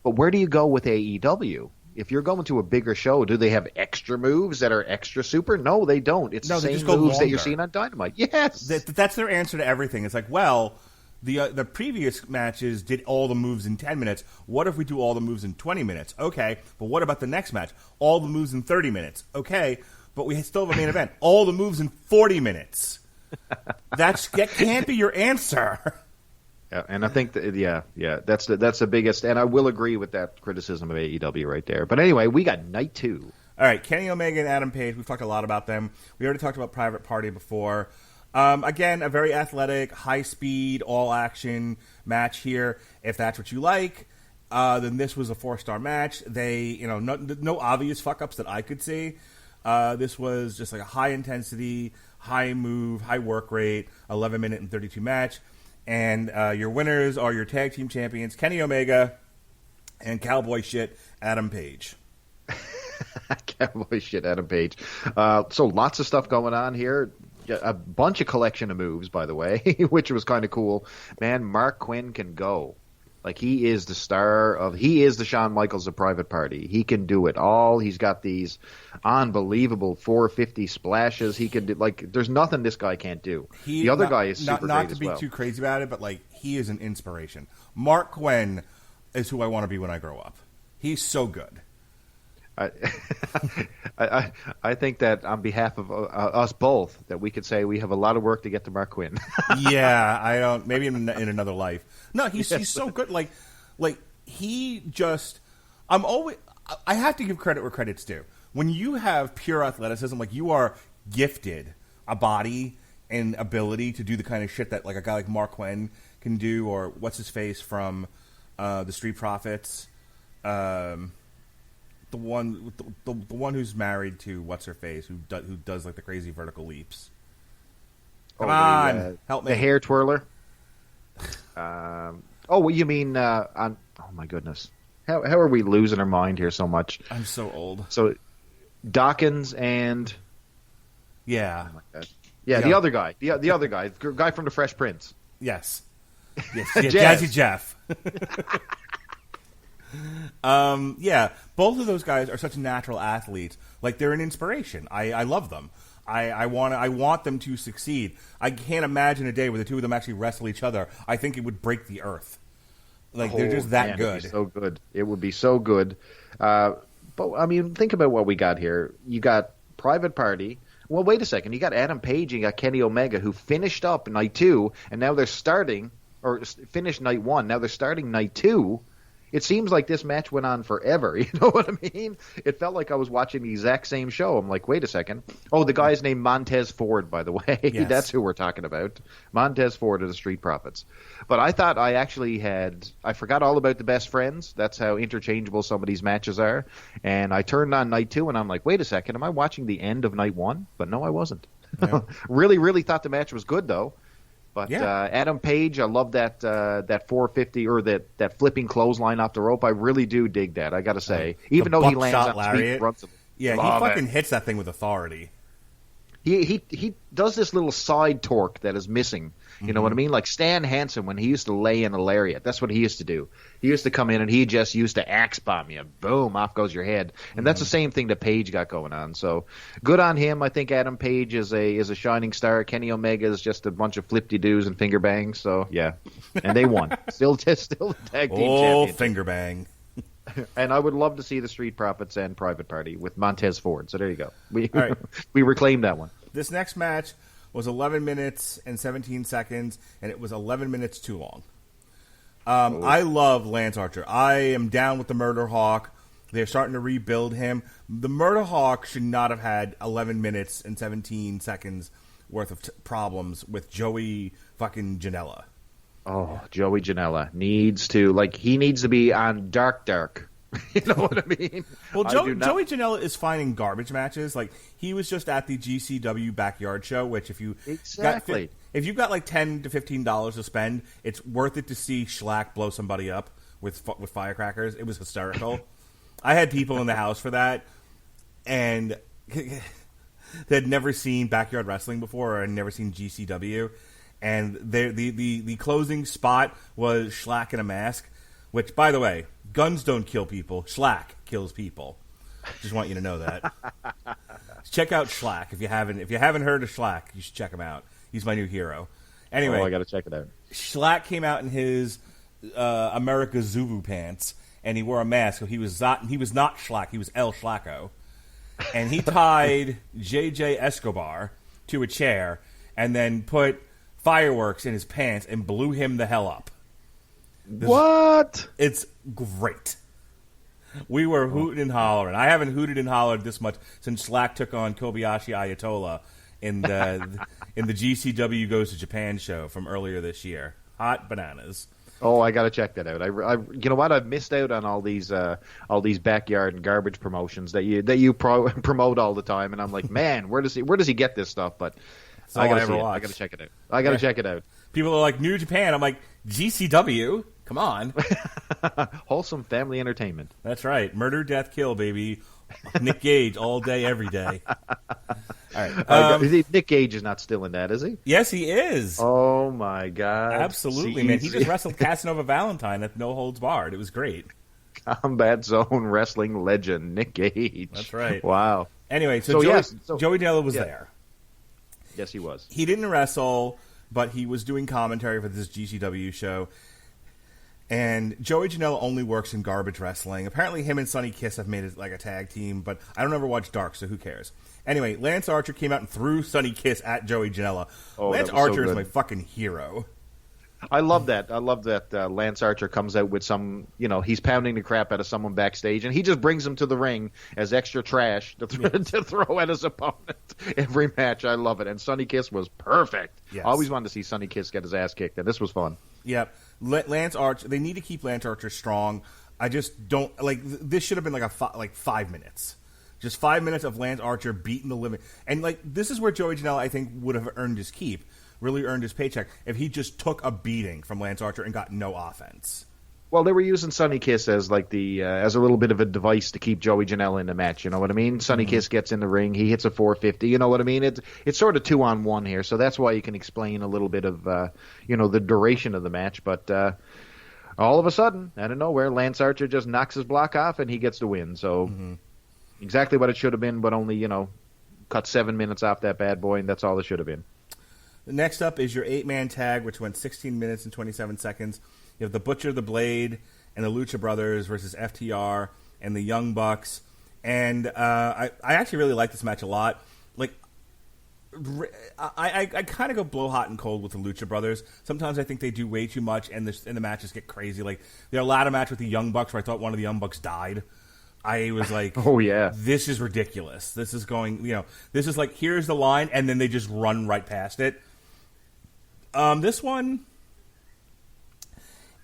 But where do you go with AEW? If you're going to a bigger show, do they have extra moves that are extra super? No, they don't. It's the same moves that you're seeing on Dynamite. Yes. That's their answer to everything. It's like, well, the previous matches did all the moves in 10 minutes. What if we do all the moves in 20 minutes? Okay, but what about the next match? All the moves in 30 minutes. Okay, but we still have a main event. All the moves in 40 minutes. That can't be your answer. Yeah, and I think that's the biggest, and I will agree with that criticism of AEW right there. But anyway, we got night 2. All right, Kenny Omega and Adam Page. We've talked a lot about them. We already talked about Private Party before. Again, a very athletic, high-speed, all-action match here. If that's what you like, then this was a 4-star match. They, you know, no obvious fuck-ups that I could see. This was just like a high-intensity, high-move, high-work rate, 11-minute and 32 match. And your winners are your tag team champions, Kenny Omega and Cowboy Shit, Adam Page. Cowboy Shit, Adam Page. So lots of stuff going on here. A bunch of collection of moves, by the way, which was kind of cool. Man, Mark Quinn can go. Like, he is the Shawn Michaels of Private Party. He can do it all. He's got these unbelievable 450 splashes. He can do, like, there's nothing this guy can't do. The other guy is super great as well. Not to be too crazy about it, but, like, he is an inspiration. Mark Quinn is who I want to be when I grow up. He's so good. I think that on behalf of us both, that we could say we have a lot of work to get to Mark Quinn. Yeah, I don't. Maybe in another life. No, he's so good. Like he just. I have to give credit where credit's due. When you have pure athleticism, like you are gifted a body and ability to do the kind of shit that like a guy like Mark Quinn can do, or what's his face from the Street Profits. The one who's married to what's her face who does like the crazy vertical leaps. Come on, help me. The hair twirler. You mean on? Oh my goodness, how are we losing our mind here so much? I'm so old. So Dawkins and yeah, oh my God. The other guy, the other guy, the guy from the Fresh Prince. Yes, Jazzy Jeff. Both of those guys are such natural athletes. Like, they're an inspiration. I love them. I want them to succeed. I can't imagine a day where the two of them actually wrestle each other. I think it would break the earth. Like, they're just that good. It'd be so good. It would be so good. But I mean, think about what we got here. You got Private Party. Well, wait a second. You got Adam Page and you got Kenny Omega, who finished up night 2, and now they're starting, or finished night 1. Now they're starting night 2. It seems like this match went on forever. You know what I mean? It felt like I was watching the exact same show. I'm like, wait a second. Oh, the guy's named Montez Ford, by the way. Yes. That's who we're talking about. Montez Ford of the Street Profits. But I thought I forgot all about the Best Friends. That's how interchangeable some of these matches are. And I turned on night 2, and I'm like, wait a second. Am I watching the end of night 1? But no, I wasn't. Yeah. Really, really thought the match was good, though. But yeah. Adam Page, I love that 450 or that flipping clothesline off the rope. I really do dig that. I got to say, even though he lands on lariat. runs. Yeah, he fucking hits that thing with authority. He does this little side torque that is missing. You know what I mean? Like Stan Hansen when he used to lay in a lariat. That's what he used to do. He used to come in and he just used to axe bomb you. Boom, off goes your head. And that's the same thing that Page got going on. So good on him. I think Adam Page is a shining star. Kenny Omega is just a bunch of flip-de-doos and finger bangs. So yeah, and they won. still the tag team champion. Finger bang. And I would love to see the Street Profits and Private Party with Montez Ford. So there you go. We All right. we reclaimed that one. This next match was 11 minutes and 17 seconds, and it was 11 minutes too long. I love Lance Archer. I am down with the Murder Hawk. They're starting to rebuild him. The Murder Hawk should not have had 11 minutes and 17 seconds worth of problems with Joey fucking Janela. Oh, Joey Janela needs to be on Dark. You know what I mean? Well, Joey Janela is finding garbage matches. Like, he was just at the GCW Backyard Show, which if you if you've got like $10 to $15 to spend, it's worth it to see Schlack blow somebody up with firecrackers. It was hysterical. I had people in the house for that, and they had never seen Backyard Wrestling before or had never seen GCW. And the closing spot was Schlack in a mask, which, by the way, guns don't kill people. Schlack kills people. Just want you to know that. Check out Schlack if you haven't heard of Schlack. You should check him out. He's my new hero. Anyway, I got to check it out. Schlack came out in his America Zulu pants, and he wore a mask. So he was not Schlack. He was El Schlacko, and he tied JJ Escobar to a chair, and then put fireworks in his pants and blew him the hell up. What? It's great. We were hooting and hollering. I haven't hooted and hollered this much since Schlack took on Kobayashi Ayatollah in the GCW Goes to Japan show from earlier this year. Hot bananas. Oh, I got to check that out. I you know what? I've missed out on all these backyard and garbage promotions that you promote all the time, and I'm like, man, where does he get this stuff? But I got to check it out. I got to check it out. People are like, New Japan. I'm like, GCW? Come on. Wholesome family entertainment. That's right. Murder, death, kill, baby. Nick Gage all day, every day. All right. Nick Gage is not still in that, is he? Yes, he is. Oh, my God. Absolutely, man. He just wrestled Casanova Valentine at No Holds Barred. It was great. Combat Zone wrestling legend, Nick Gage. That's right. Wow. Anyway, Joey Janela was there. Yes, he was. He didn't wrestle, but he was doing commentary for this GCW show. And Joey Janela only works in garbage wrestling. Apparently him and Sonny Kiss have made it like a tag team, but I don't ever watch Dark, so who cares? Anyway, Lance Archer came out and threw Sonny Kiss at Joey Janela. Lance Archer is my fucking hero. I love that. I love that Lance Archer comes out with some, he's pounding the crap out of someone backstage, and he just brings him to the ring as extra trash to throw at his opponent every match. I love it. And Sonny Kiss was perfect. Yes. I always wanted to see Sonny Kiss get his ass kicked, and this was fun. Yep. Lance Archer, they need to keep Lance Archer strong. I just don't, this should have been 5 minutes. Just 5 minutes of Lance Archer beating the living. And, this is where Joey Janela, I think, would have earned his keep. Really earned his paycheck if he just took a beating from Lance Archer and got no offense. Well, they were using Sonny Kiss as as a little bit of a device to keep Joey Janela in the match. You know what I mean? Sonny Kiss gets in the ring, he hits a 450. You know what I mean? It's sort of 2-on-1 here, so that's why you can explain a little bit of the duration of the match. But all of a sudden, out of nowhere, Lance Archer just knocks his block off and he gets the win. So exactly what it should have been, but only cut 7 minutes off that bad boy, and that's all it should have been. Next up is your 8-man tag, which went 16 minutes and 27 seconds. You have the Butcher, the Blade, and the Lucha Brothers versus FTR and the Young Bucks. And I actually really like this match a lot. Like, I kind of go blow hot and cold with the Lucha Brothers. Sometimes I think they do way too much, and the matches get crazy. Like, the ladder match with the Young Bucks, where I thought one of the Young Bucks died. I was like, oh, yeah. This is ridiculous. This is going, this is like, here's the line, and then they just run right past it. This one,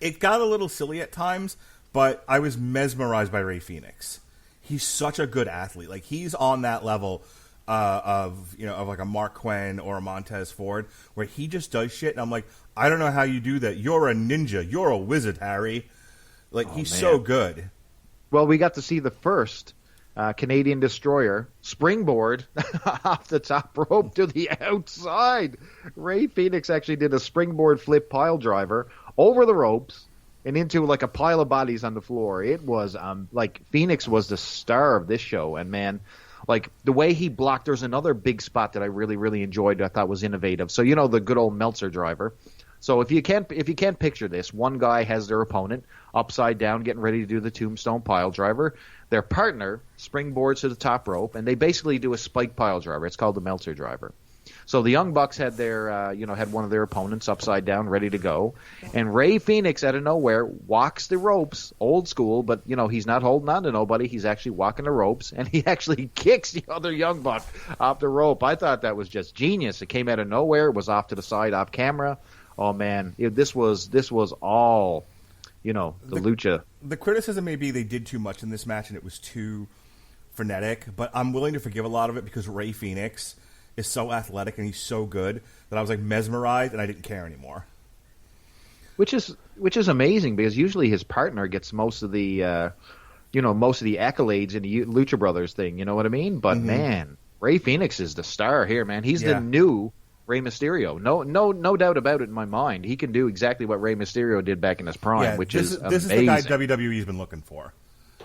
it got a little silly at times, but I was mesmerized by Rey Fenix. He's such a good athlete. Like, he's on that level of like a Mark Quinn or a Montez Ford, where he just does shit, and I'm like, I don't know how you do that. You're a ninja. You're a wizard, Harry. Like, he's so good. Well, we got to see the first Canadian Destroyer springboard off the top rope to the outside. Rey Fenix actually did a springboard flip pile driver over the ropes and into like a pile of bodies on the floor. It was like Phoenix was the star of this show, and man, like the way he blocked. There's another big spot that I really, really enjoyed. I thought was innovative. So the good old Meltzer driver. So if you can't picture this, one guy has their opponent upside down, getting ready to do the tombstone pile driver. Their partner springboards to the top rope, and they basically do a spike pile driver. It's called the Meltzer driver. So the Young Bucks had their, had one of their opponents upside down, ready to go, and Rey Fenix out of nowhere walks the ropes, old school, but he's not holding on to nobody. He's actually walking the ropes, and he actually kicks the other Young Buck off the rope. I thought that was just genius. It came out of nowhere. It was off to the side, off camera. Oh man, this was all, the lucha. The criticism may be they did too much in this match and it was too frenetic, but I'm willing to forgive a lot of it because Rey Fenix is so athletic and he's so good that I was like mesmerized and I didn't care anymore. Which is amazing because usually his partner gets most of the accolades in the Lucha Brothers thing. You know what I mean? But man, Rey Fenix is the star here, man. He's the new Rey Mysterio. No doubt about it in my mind. He can do exactly what Rey Mysterio did back in his prime, this is the guy WWE's been looking for.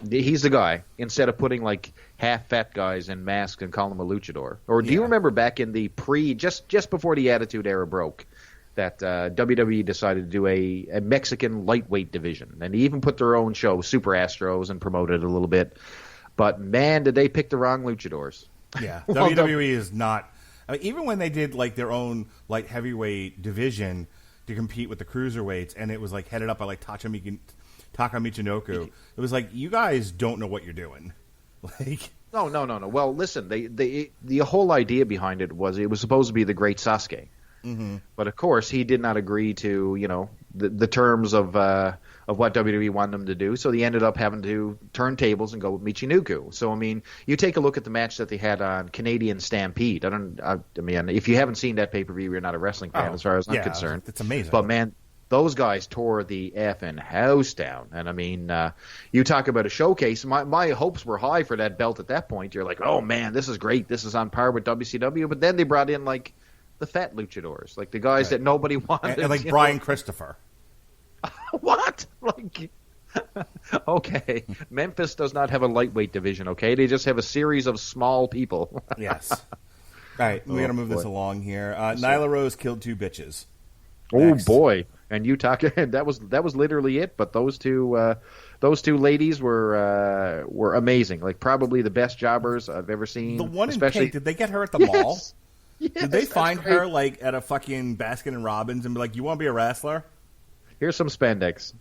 He's the guy, instead of putting like half-fat guys in masks and calling them a luchador. Or do you remember back in the just before the Attitude Era broke, that WWE decided to do a Mexican lightweight division, and they even put their own show, Super Astros, and promoted it a little bit. But man, did they pick the wrong luchadors? Yeah, WWE is not. I mean, even when they did like their own light heavyweight division to compete with the cruiserweights, and it was like headed up by like Taka Michinoku, it was like, you guys don't know what you're doing. Like, no. Well, listen, the whole idea behind it was supposed to be the Great Sasuke, but of course he did not agree to the terms of what WWE wanted him to do, so he ended up having to turn tables and go with Michinoku. So I mean, you take a look at the match that they had on Canadian Stampede. I mean, if you haven't seen that pay-per-view, you're not a wrestling fan, as far as I'm concerned. It's amazing. But man, those guys tore the effing house down. And I mean, you talk about a showcase. My hopes were high for that belt at that point. You're like, oh man, this is great. This is on par with WCW. But then they brought in like the fat luchadors, like the guys that nobody wanted, and like Brian Christopher. What? Like, okay, Memphis does not have a lightweight division. Okay, they just have a series of small people. Yes. All right, we got to move this along here. Nyla Rose killed 2 bitches. Oh Next. boy! And you talk. That was literally it. But those two ladies were amazing. Like probably the best jobbers I've ever seen. The one in pink, did they get her at the mall? Yes, did they find her like at a fucking Baskin and Robbins and be like, "You want to be a wrestler? Here's some spandex."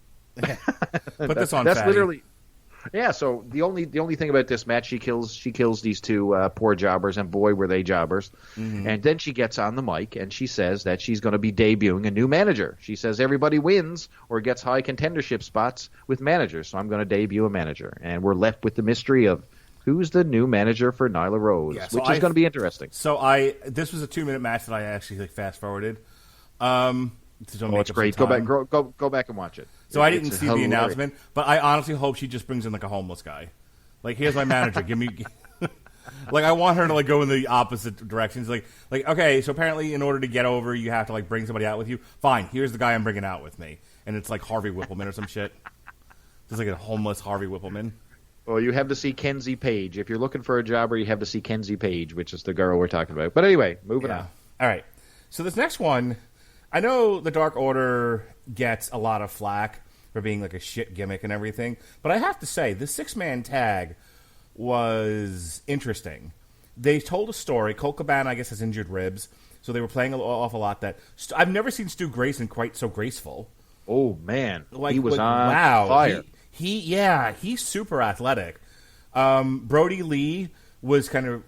Put this on. That's fatty. literally. Yeah. So the only thing about this match, she kills these 2 poor jobbers, and boy were they jobbers. And then she gets on the mic and she says that she's going to be debuting a new manager. She says everybody wins or gets high contendership spots with managers, so I'm going to debut a manager, and we're left with the mystery of who's the new manager for Nyla Rose, which is going to be interesting. So this was a 2-minute match that I actually like fast forwarded. It's great. Go back and watch it. So I didn't see the announcement, but I honestly hope she just brings in like a homeless guy. Like, here's my manager. Give me. Like, I want her to like go in the opposite directions. Like okay, so apparently in order to get over, you have to like bring somebody out with you. Fine, here's the guy I'm bringing out with me, and it's like Harvey Whippleman or some shit. Just like a homeless Harvey Whippleman. Well, you have to see Kenzie Page. If you're looking for a jobber, you have to see Kenzie Page, which is the girl we're talking about. But anyway, moving on. All right. So this next one, I know the Dark Order gets a lot of flack for being like a shit gimmick and everything, but I have to say, this 6-man tag was interesting. They told a story. Colt Cabana, I guess, has injured ribs, so they were playing an awful lot. That I've never seen Stu Grayson quite so graceful. Oh man, Like, he was on wow, fire. He's super athletic. Brody Lee was kind of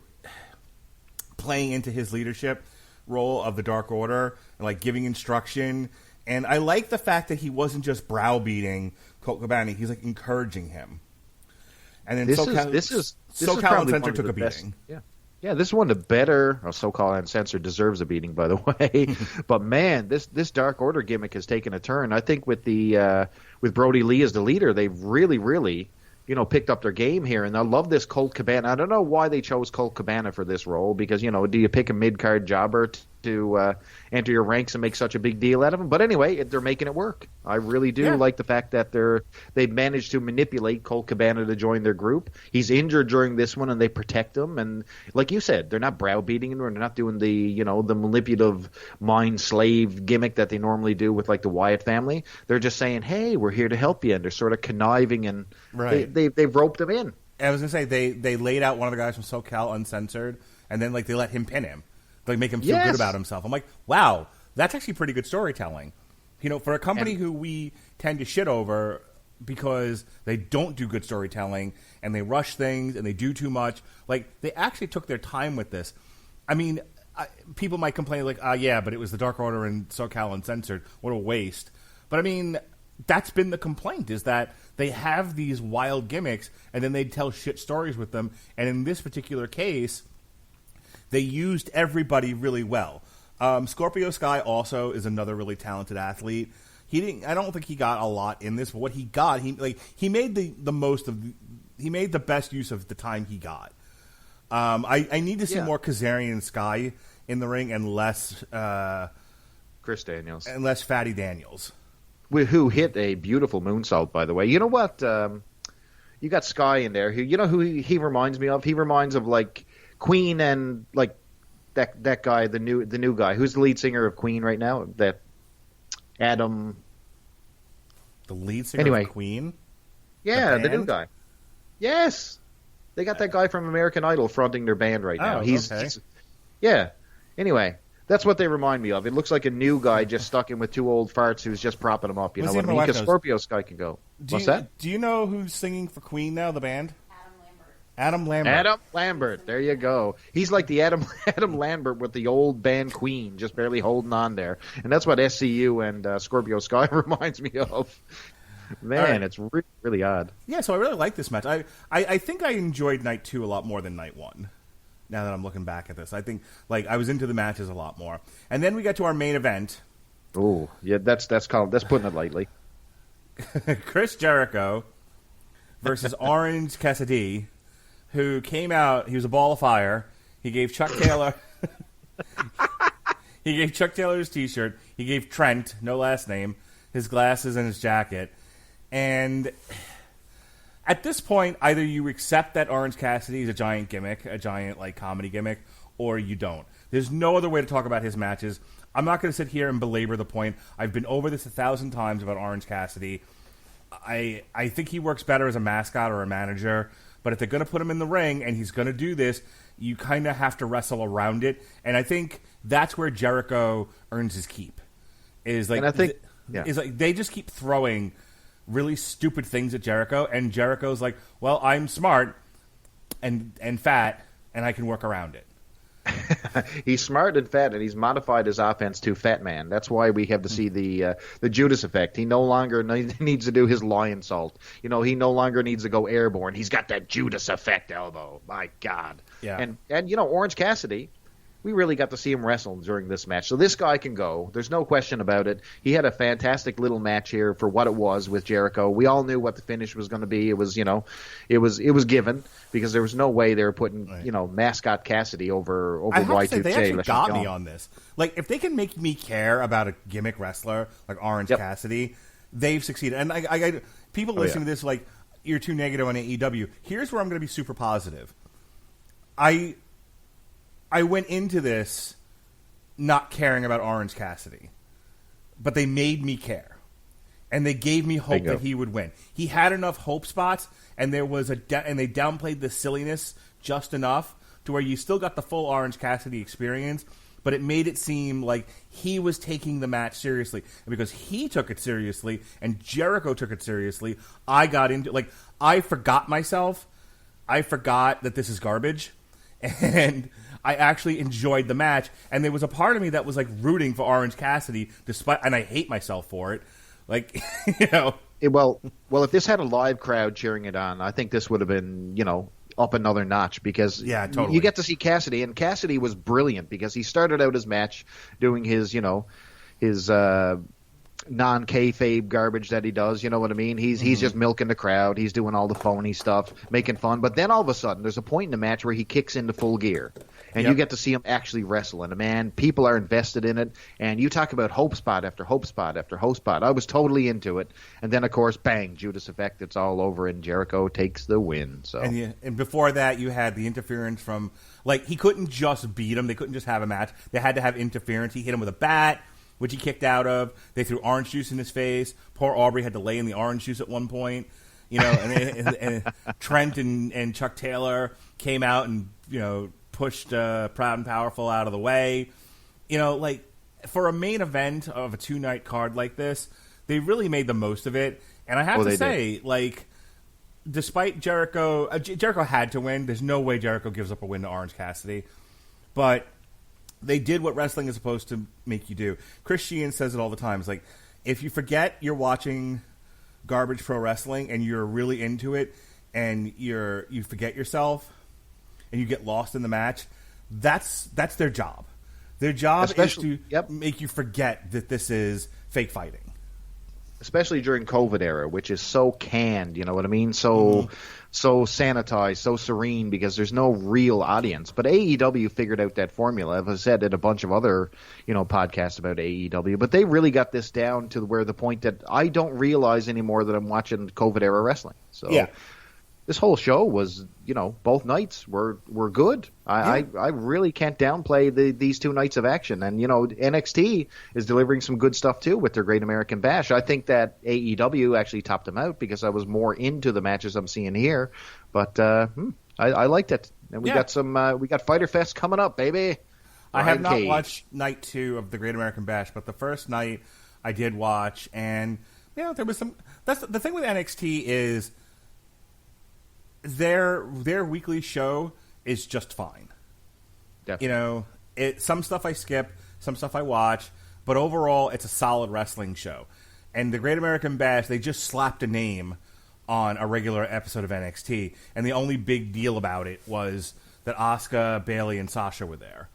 playing into his leadership role of the Dark Order, and like giving instruction. And I like the fact that he wasn't just browbeating Colt Cabana; he's like encouraging him. And then This SoCal probably Uncensored one of took the a best- beating. Yeah, this is one of the better. SoCal Uncensored deserves a beating, by the way. But man, this Dark Order gimmick has taken a turn. I think with with Brody Lee as the leader, they've really picked up their game here. And I love this Colt Cabana. I don't know why they chose Colt Cabana for this role, because do you pick a mid card jobber to enter your ranks and make such a big deal out of him? But anyway, they're making it work. I really do like the fact that they've managed to manipulate Colt Cabana to join their group. He's injured during this one, and they protect him. And like you said, they're not browbeating him, or they're not doing the the manipulative mind slave gimmick that they normally do with like the Wyatt family. They're just saying, "Hey, we're here to help you," and they're sort of conniving, and they've roped him in. I was gonna say they laid out one of the guys from SoCal Uncensored, and then like they let him pin him, like make him feel good about himself. I'm like, wow, that's actually pretty good storytelling. For a company who we tend to shit over because they don't do good storytelling and they rush things and they do too much, like they actually took their time with this. I mean, people might complain like, yeah, but it was the Dark Order and SoCal Uncensored. What a waste. But I mean, that's been the complaint, is that they have these wild gimmicks and then they tell shit stories with them. And in this particular case, they used everybody really well. Scorpio Sky also is another really talented athlete. I don't think he got a lot in this, but what he got, he made he made the best use of the time he got. I need to see more Kazarian Sky in the ring and less Chris Daniels and less Fatty Daniels, who hit a beautiful moonsault, by the way. You know what? You got Sky in there. Who he reminds me of? He reminds of like Queen and like that guy, the new guy, who's the lead singer of Queen right now. That Adam, the lead singer of Queen. Yeah, the new guy. Yes, they got that guy from American Idol fronting their band right now. He's Anyway, that's what they remind me of. It looks like a new guy just stuck in with two old farts who's just propping him up. You know what I mean? Because Scorpio Sky can go. What's that? Do you know who's singing for Queen now? The band. Adam Lambert. Adam Lambert. There you go. He's like the Adam Lambert with the old band Queen, just barely holding on there. And that's what SCU and Scorpio Sky reminds me of. Man, it's really, really odd. Yeah, so I really like this match. I think I enjoyed Night 2 a lot more than Night 1. Now that I'm looking back at this, I think I was into the matches a lot more. And then we got to our main event. Oh, yeah, that's putting it lightly. Chris Jericho versus Orange Cassidy, who came out. He was a ball of fire. He gave Chuck Taylor. He gave Chuck Taylor his T-shirt. He gave Trent, no last name, his glasses and his jacket. And at this point, either you accept that Orange Cassidy is a giant gimmick, a giant comedy gimmick, or you don't. There's no other way to talk about his matches. I'm not going to sit here and belabor the point. I've been over this 1,000 times about Orange Cassidy. I think he works better as a mascot or a manager, but if they're going to put him in the ring and he's going to do this, you kind of have to wrestle around it. And I think that's where Jericho earns his keep. Is they just keep throwing really stupid things at Jericho, and Jericho's like, well, I'm smart and fat, and I can work around it. He's smart and fat, and he's modified his offense to Fat Man. That's why we have to see the Judas effect. He no longer needs to do his lion salt. He no longer needs to go airborne. He's got that Judas effect elbow. My God. Yeah. And Orange Cassidy, we really got to see him wrestle during this match. So this guy can go. There's no question about it. He had a fantastic little match here for what it was with Jericho. We all knew what the finish was going to be. It was, it was given, because there was no way they were putting, mascot Cassidy over I have Y2J. to say, they actually got me on this. If they can make me care about a gimmick wrestler like Orange Cassidy, they've succeeded. And I people listening to this you're too negative on AEW. Here's where I'm going to be super positive. I went into this not caring about Orange Cassidy, but they made me care. and they gave me hope Bingo. that he would win. He had enough hope spots, and there was and they downplayed the silliness just enough to where you still got the full Orange Cassidy experience, but it made it seem like he was taking the match seriously. And because he took it seriously and Jericho took it seriously, I got into, like, I forgot myself. I forgot that this is garbage, and I actually enjoyed the match. And there was a part of me that was, like, rooting for Orange Cassidy, and I hate myself for it. Like, you know. Well, if this had a live crowd cheering it on, I think this would have been, up another notch, because totally. you get to see Cassidy, and Cassidy was brilliant because he started out his match doing his non-kayfabe garbage that he does, you know what I mean? He's just milking the crowd, he's doing all the phony stuff, making fun, but then all of a sudden there's a point in the match where he kicks into full gear, and you get to see him actually wrestle, and man, people are invested in it, and you talk about hope spot after hope spot after hope spot. I was totally into it, and then of course, bang, Judas Effect, it's all over, and Jericho takes the win. So and before that, you had the interference from, like, he couldn't just beat him, they couldn't just have a match, they had to have interference. He hit him with a bat, which he kicked out of. They threw orange juice in his face. Poor Aubrey had to lay in the orange juice at one point. And Trent and Chuck Taylor came out and, pushed Proud and Powerful out of the way. Like, for a main event of a 2-night card like this, they really made the most of it. And I have to say, like, despite Jericho had to win. There's no way Jericho gives up a win to Orange Cassidy. But they did what wrestling is supposed to make you do. Chris Sheehan says it all the time. It's like, if you forget you're watching garbage pro wrestling and you're really into it, and you forget yourself and you get lost in the match, that's their job. Their job is to make you forget that this is fake fighting. Especially during COVID era, which is so canned, you know what I mean? So sanitized, so serene, because there's no real audience. But AEW figured out that formula. As I said in a bunch of other, podcasts about AEW, but they really got this down to where the point that I don't realize anymore that I'm watching COVID era wrestling. So this whole show was, both nights were good. I really can't downplay these 2 nights of action. And, NXT is delivering some good stuff, too, with their Great American Bash. I think that AEW actually topped them out because I was more into the matches I'm seeing here. But I liked it. And we got we got Fyter Fest coming up, baby. I have not watched night 2 of the Great American Bash, but the first night I did watch. And, there was some... That's the thing with NXT is... Their weekly show is just fine. Definitely. Some stuff I skip, some stuff I watch, but overall it's a solid wrestling show. And the Great American Bash, they just slapped a name on a regular episode of NXT, and the only big deal about it was that Asuka, Bayley, and Sasha were there.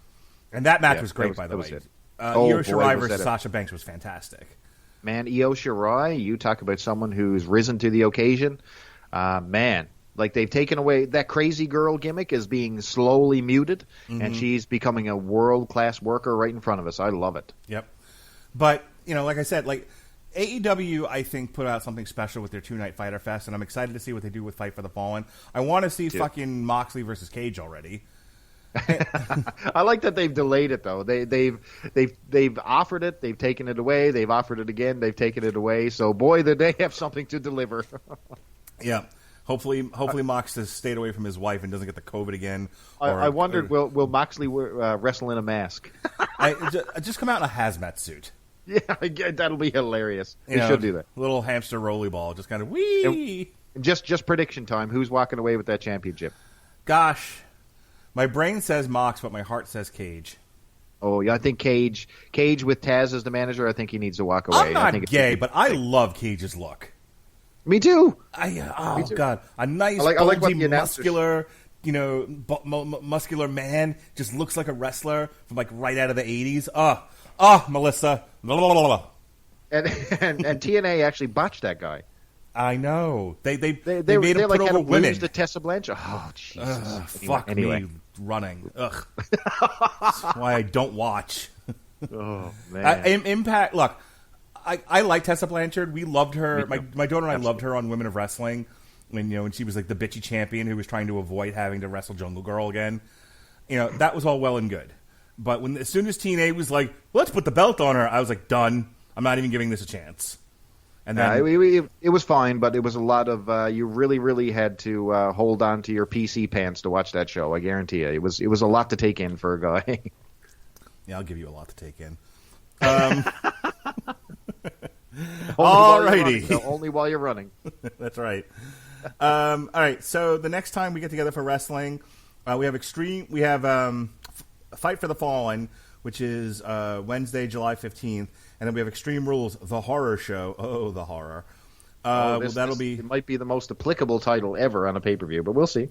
And that match was great, by the way. Io Shirai versus Sasha Banks was fantastic. Man, Io Shirai, you talk about someone who's risen to the occasion. Man. Like, they've taken away that crazy girl gimmick is being slowly muted, and she's becoming a world-class worker right in front of us. I love it. Yep. But, like I said, like, AEW, I think, put out something special with their 2-night Fyter Fest, and I'm excited to see what they do with Fight for the Fallen. I want to see fucking Moxley versus Cage already. I like that they've delayed it, though. They've offered it, they've taken it away, they've offered it again, they've taken it away. So, boy, did they have something to deliver. Yeah. Hopefully Mox has stayed away from his wife and doesn't get the COVID again. I wondered, will Moxley wrestle in a mask? Just come out in a hazmat suit. Yeah, that'll be hilarious. They should do that. Little hamster rolly ball, just kind of wee. And just prediction time. Who's walking away with that championship? Gosh, my brain says Mox, but my heart says Cage. Oh, yeah, I think Cage with Taz as the manager, I think he needs to walk away. I'm not gay, but I love Cage's look. Me too. God, a nice, bulgy, muscular, muscular man just looks like a wrestler from like right out of the '80s. Melissa. Blah, blah, blah, blah. And TNA actually botched that guy. I know. They made him like put over women. Lose to Tessa Blanchard. Oh, Jesus. Me running. Ugh. That's why I don't watch. Oh man. Impact. Look. I like Tessa Blanchard. We loved her. My daughter and I loved her on Women of Wrestling when she was like the bitchy champion who was trying to avoid having to wrestle Jungle Girl again. That was all well and good. But as soon as TNA was like, let's put the belt on her, I was like, done. I'm not even giving this a chance. And then it was fine, but it was a lot of you really, really had to hold on to your PC pants to watch that show. I guarantee you, it was a lot to take in for a guy. Yeah, I'll give you a lot to take in. Only while you're running. That's right. All right. So the next time we get together for wrestling, we have Fight for the Fallen, which is Wednesday, July 15th, and then we have Extreme Rules, the horror show. Oh, the horror. It might be the most applicable title ever on a pay-per-view, but we'll see.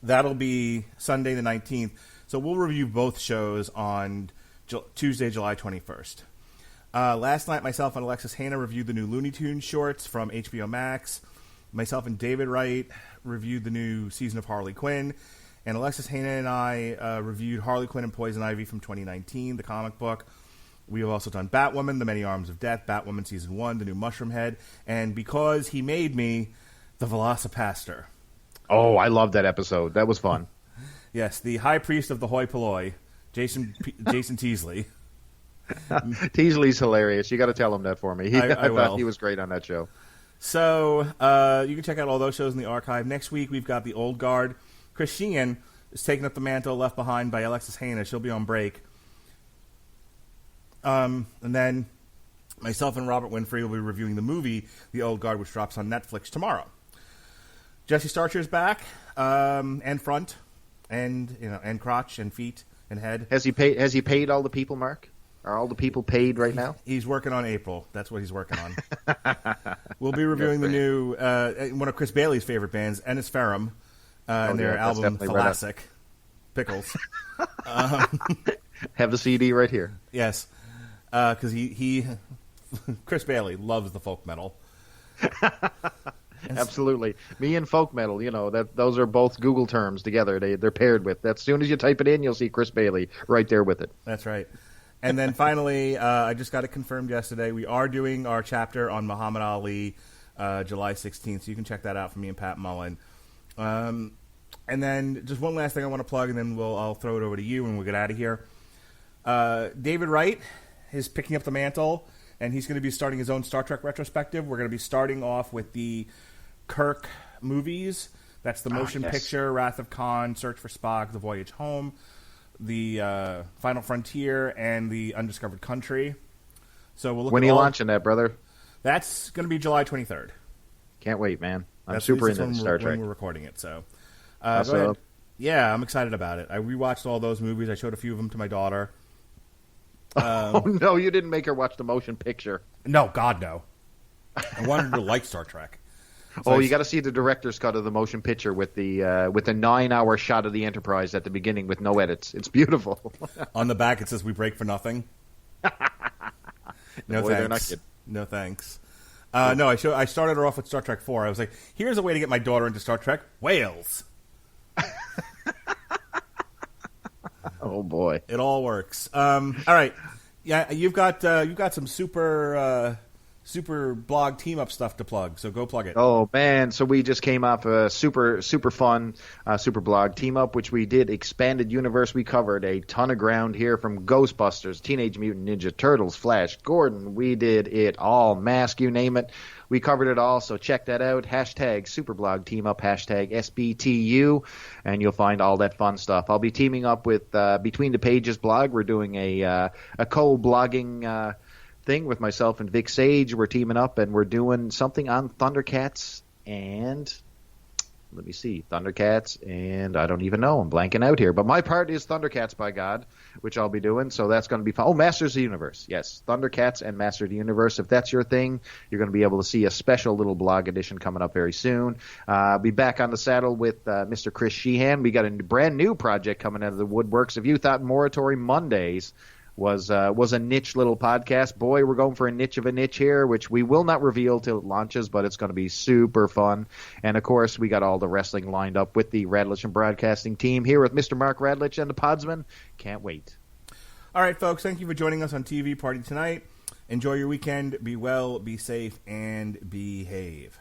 That'll be Sunday the 19th. So we'll review both shows on Tuesday, July 21st. Last night, myself and Alexis Hannah reviewed the new Looney Tunes shorts from HBO Max. Myself and David Wright reviewed the new season of Harley Quinn. And Alexis Hannah and I reviewed Harley Quinn and Poison Ivy from 2019, the comic book. We have also done Batwoman, The Many Arms of Death, Batwoman Season 1, the new Mushroom Head, and Because He Made Me, the Velocipaster. Oh, I love that episode. That was fun. Yes, the High Priest of the Hoi Polloi, Jason Teasley. Teasley's hilarious. You got to tell him that for me. I thought he was great on that show. So you can check out all those shows in the archive. Next week, we've got the Old Guard. Chris Sheehan is taking up the mantle left behind by Alexis Hannah. She'll be on break. And then myself and Robert Winfrey will be reviewing the movie The Old Guard, which drops on Netflix tomorrow. Jesse Starcher's back, and front, and crotch, and feet, and head. Has he paid all the people, Mark? Are all the people paid right now? He's working on April. That's what he's working on. We'll be reviewing the new one of Chris Bailey's favorite bands, Ennis Ferrum, and their album Thalassic. Pickles. Have the CD right here. Yes, because he Chris Bailey loves the folk metal. Absolutely. Me and folk metal, those are both Google terms together. They're paired with. As soon as you type it in, you'll see Chris Bailey right there with it. That's right. And then finally, I just got it confirmed yesterday. We are doing our chapter on Muhammad Ali July 16th, so you can check that out from me and Pat Mullen. And then just one last thing I want to plug, and then I'll throw it over to you and we'll get out of here. David Wright is picking up the mantle, and he's going to be starting his own Star Trek retrospective. We're going to be starting off with the Kirk movies. That's the motion picture, Wrath of Khan, Search for Spock, The Voyage Home, the Final Frontier, and the Undiscovered Country. So we'll look. When are you launching that, brother? That's going to be July 23rd. Can't wait, man. I'm super into Star Trek. When we're recording it, so go ahead. Yeah, I'm excited about it. I rewatched all those movies. I showed a few of them to my daughter. Oh no, you didn't make her watch the motion picture. No, God no. I wanted her to like Star Trek. So you got to see the director's cut of the motion picture with the 9-hour shot of the Enterprise at the beginning with no edits. It's beautiful. On the back it says "We break for nothing." No Boy, thanks. No thanks. No, I started her off with Star Trek 4. I was like, here's a way to get my daughter into Star Trek: whales. Oh boy, it all works. All right, yeah, you've got some super blog team up stuff to plug, so go plug it. Oh man, so we just came off a super fun super blog team up, which we did expanded universe. We covered a ton of ground here, from Ghostbusters, Teenage Mutant Ninja Turtles, Flash Gordon. We did it all, Mask, you name it. We covered it all, so check that out. Hashtag Superblog Team Up, hashtag SBTU, and you'll find all that fun stuff. I'll be teaming up with Between the Pages blog. We're doing a co-blogging thing with myself and Vic Sage. We're teaming up, and we're doing something on Thundercats and... Let me see. Thundercats, and I don't even know. I'm blanking out here. But my part is Thundercats, by God, which I'll be doing. So that's going to be fun. Oh, Masters of the Universe. Yes, Thundercats and Masters of the Universe. If that's your thing, you're going to be able to see a special little blog edition coming up very soon. I'll be back on the saddle with Mr. Chris Sheehan. We got a brand new project coming out of the woodworks. If you thought Moratory Mondays was a niche little podcast, boy, we're going for a niche of a niche here, which we will not reveal till it launches, but it's going to be super fun. And of course, we got all the wrestling lined up with the Radulich and Broadcasting team here with Mr. Mark Radulich and the Podsman. Can't wait. All right, folks, thank you for joining us on TV Party tonight. Enjoy your weekend. Be well, be safe, and behave.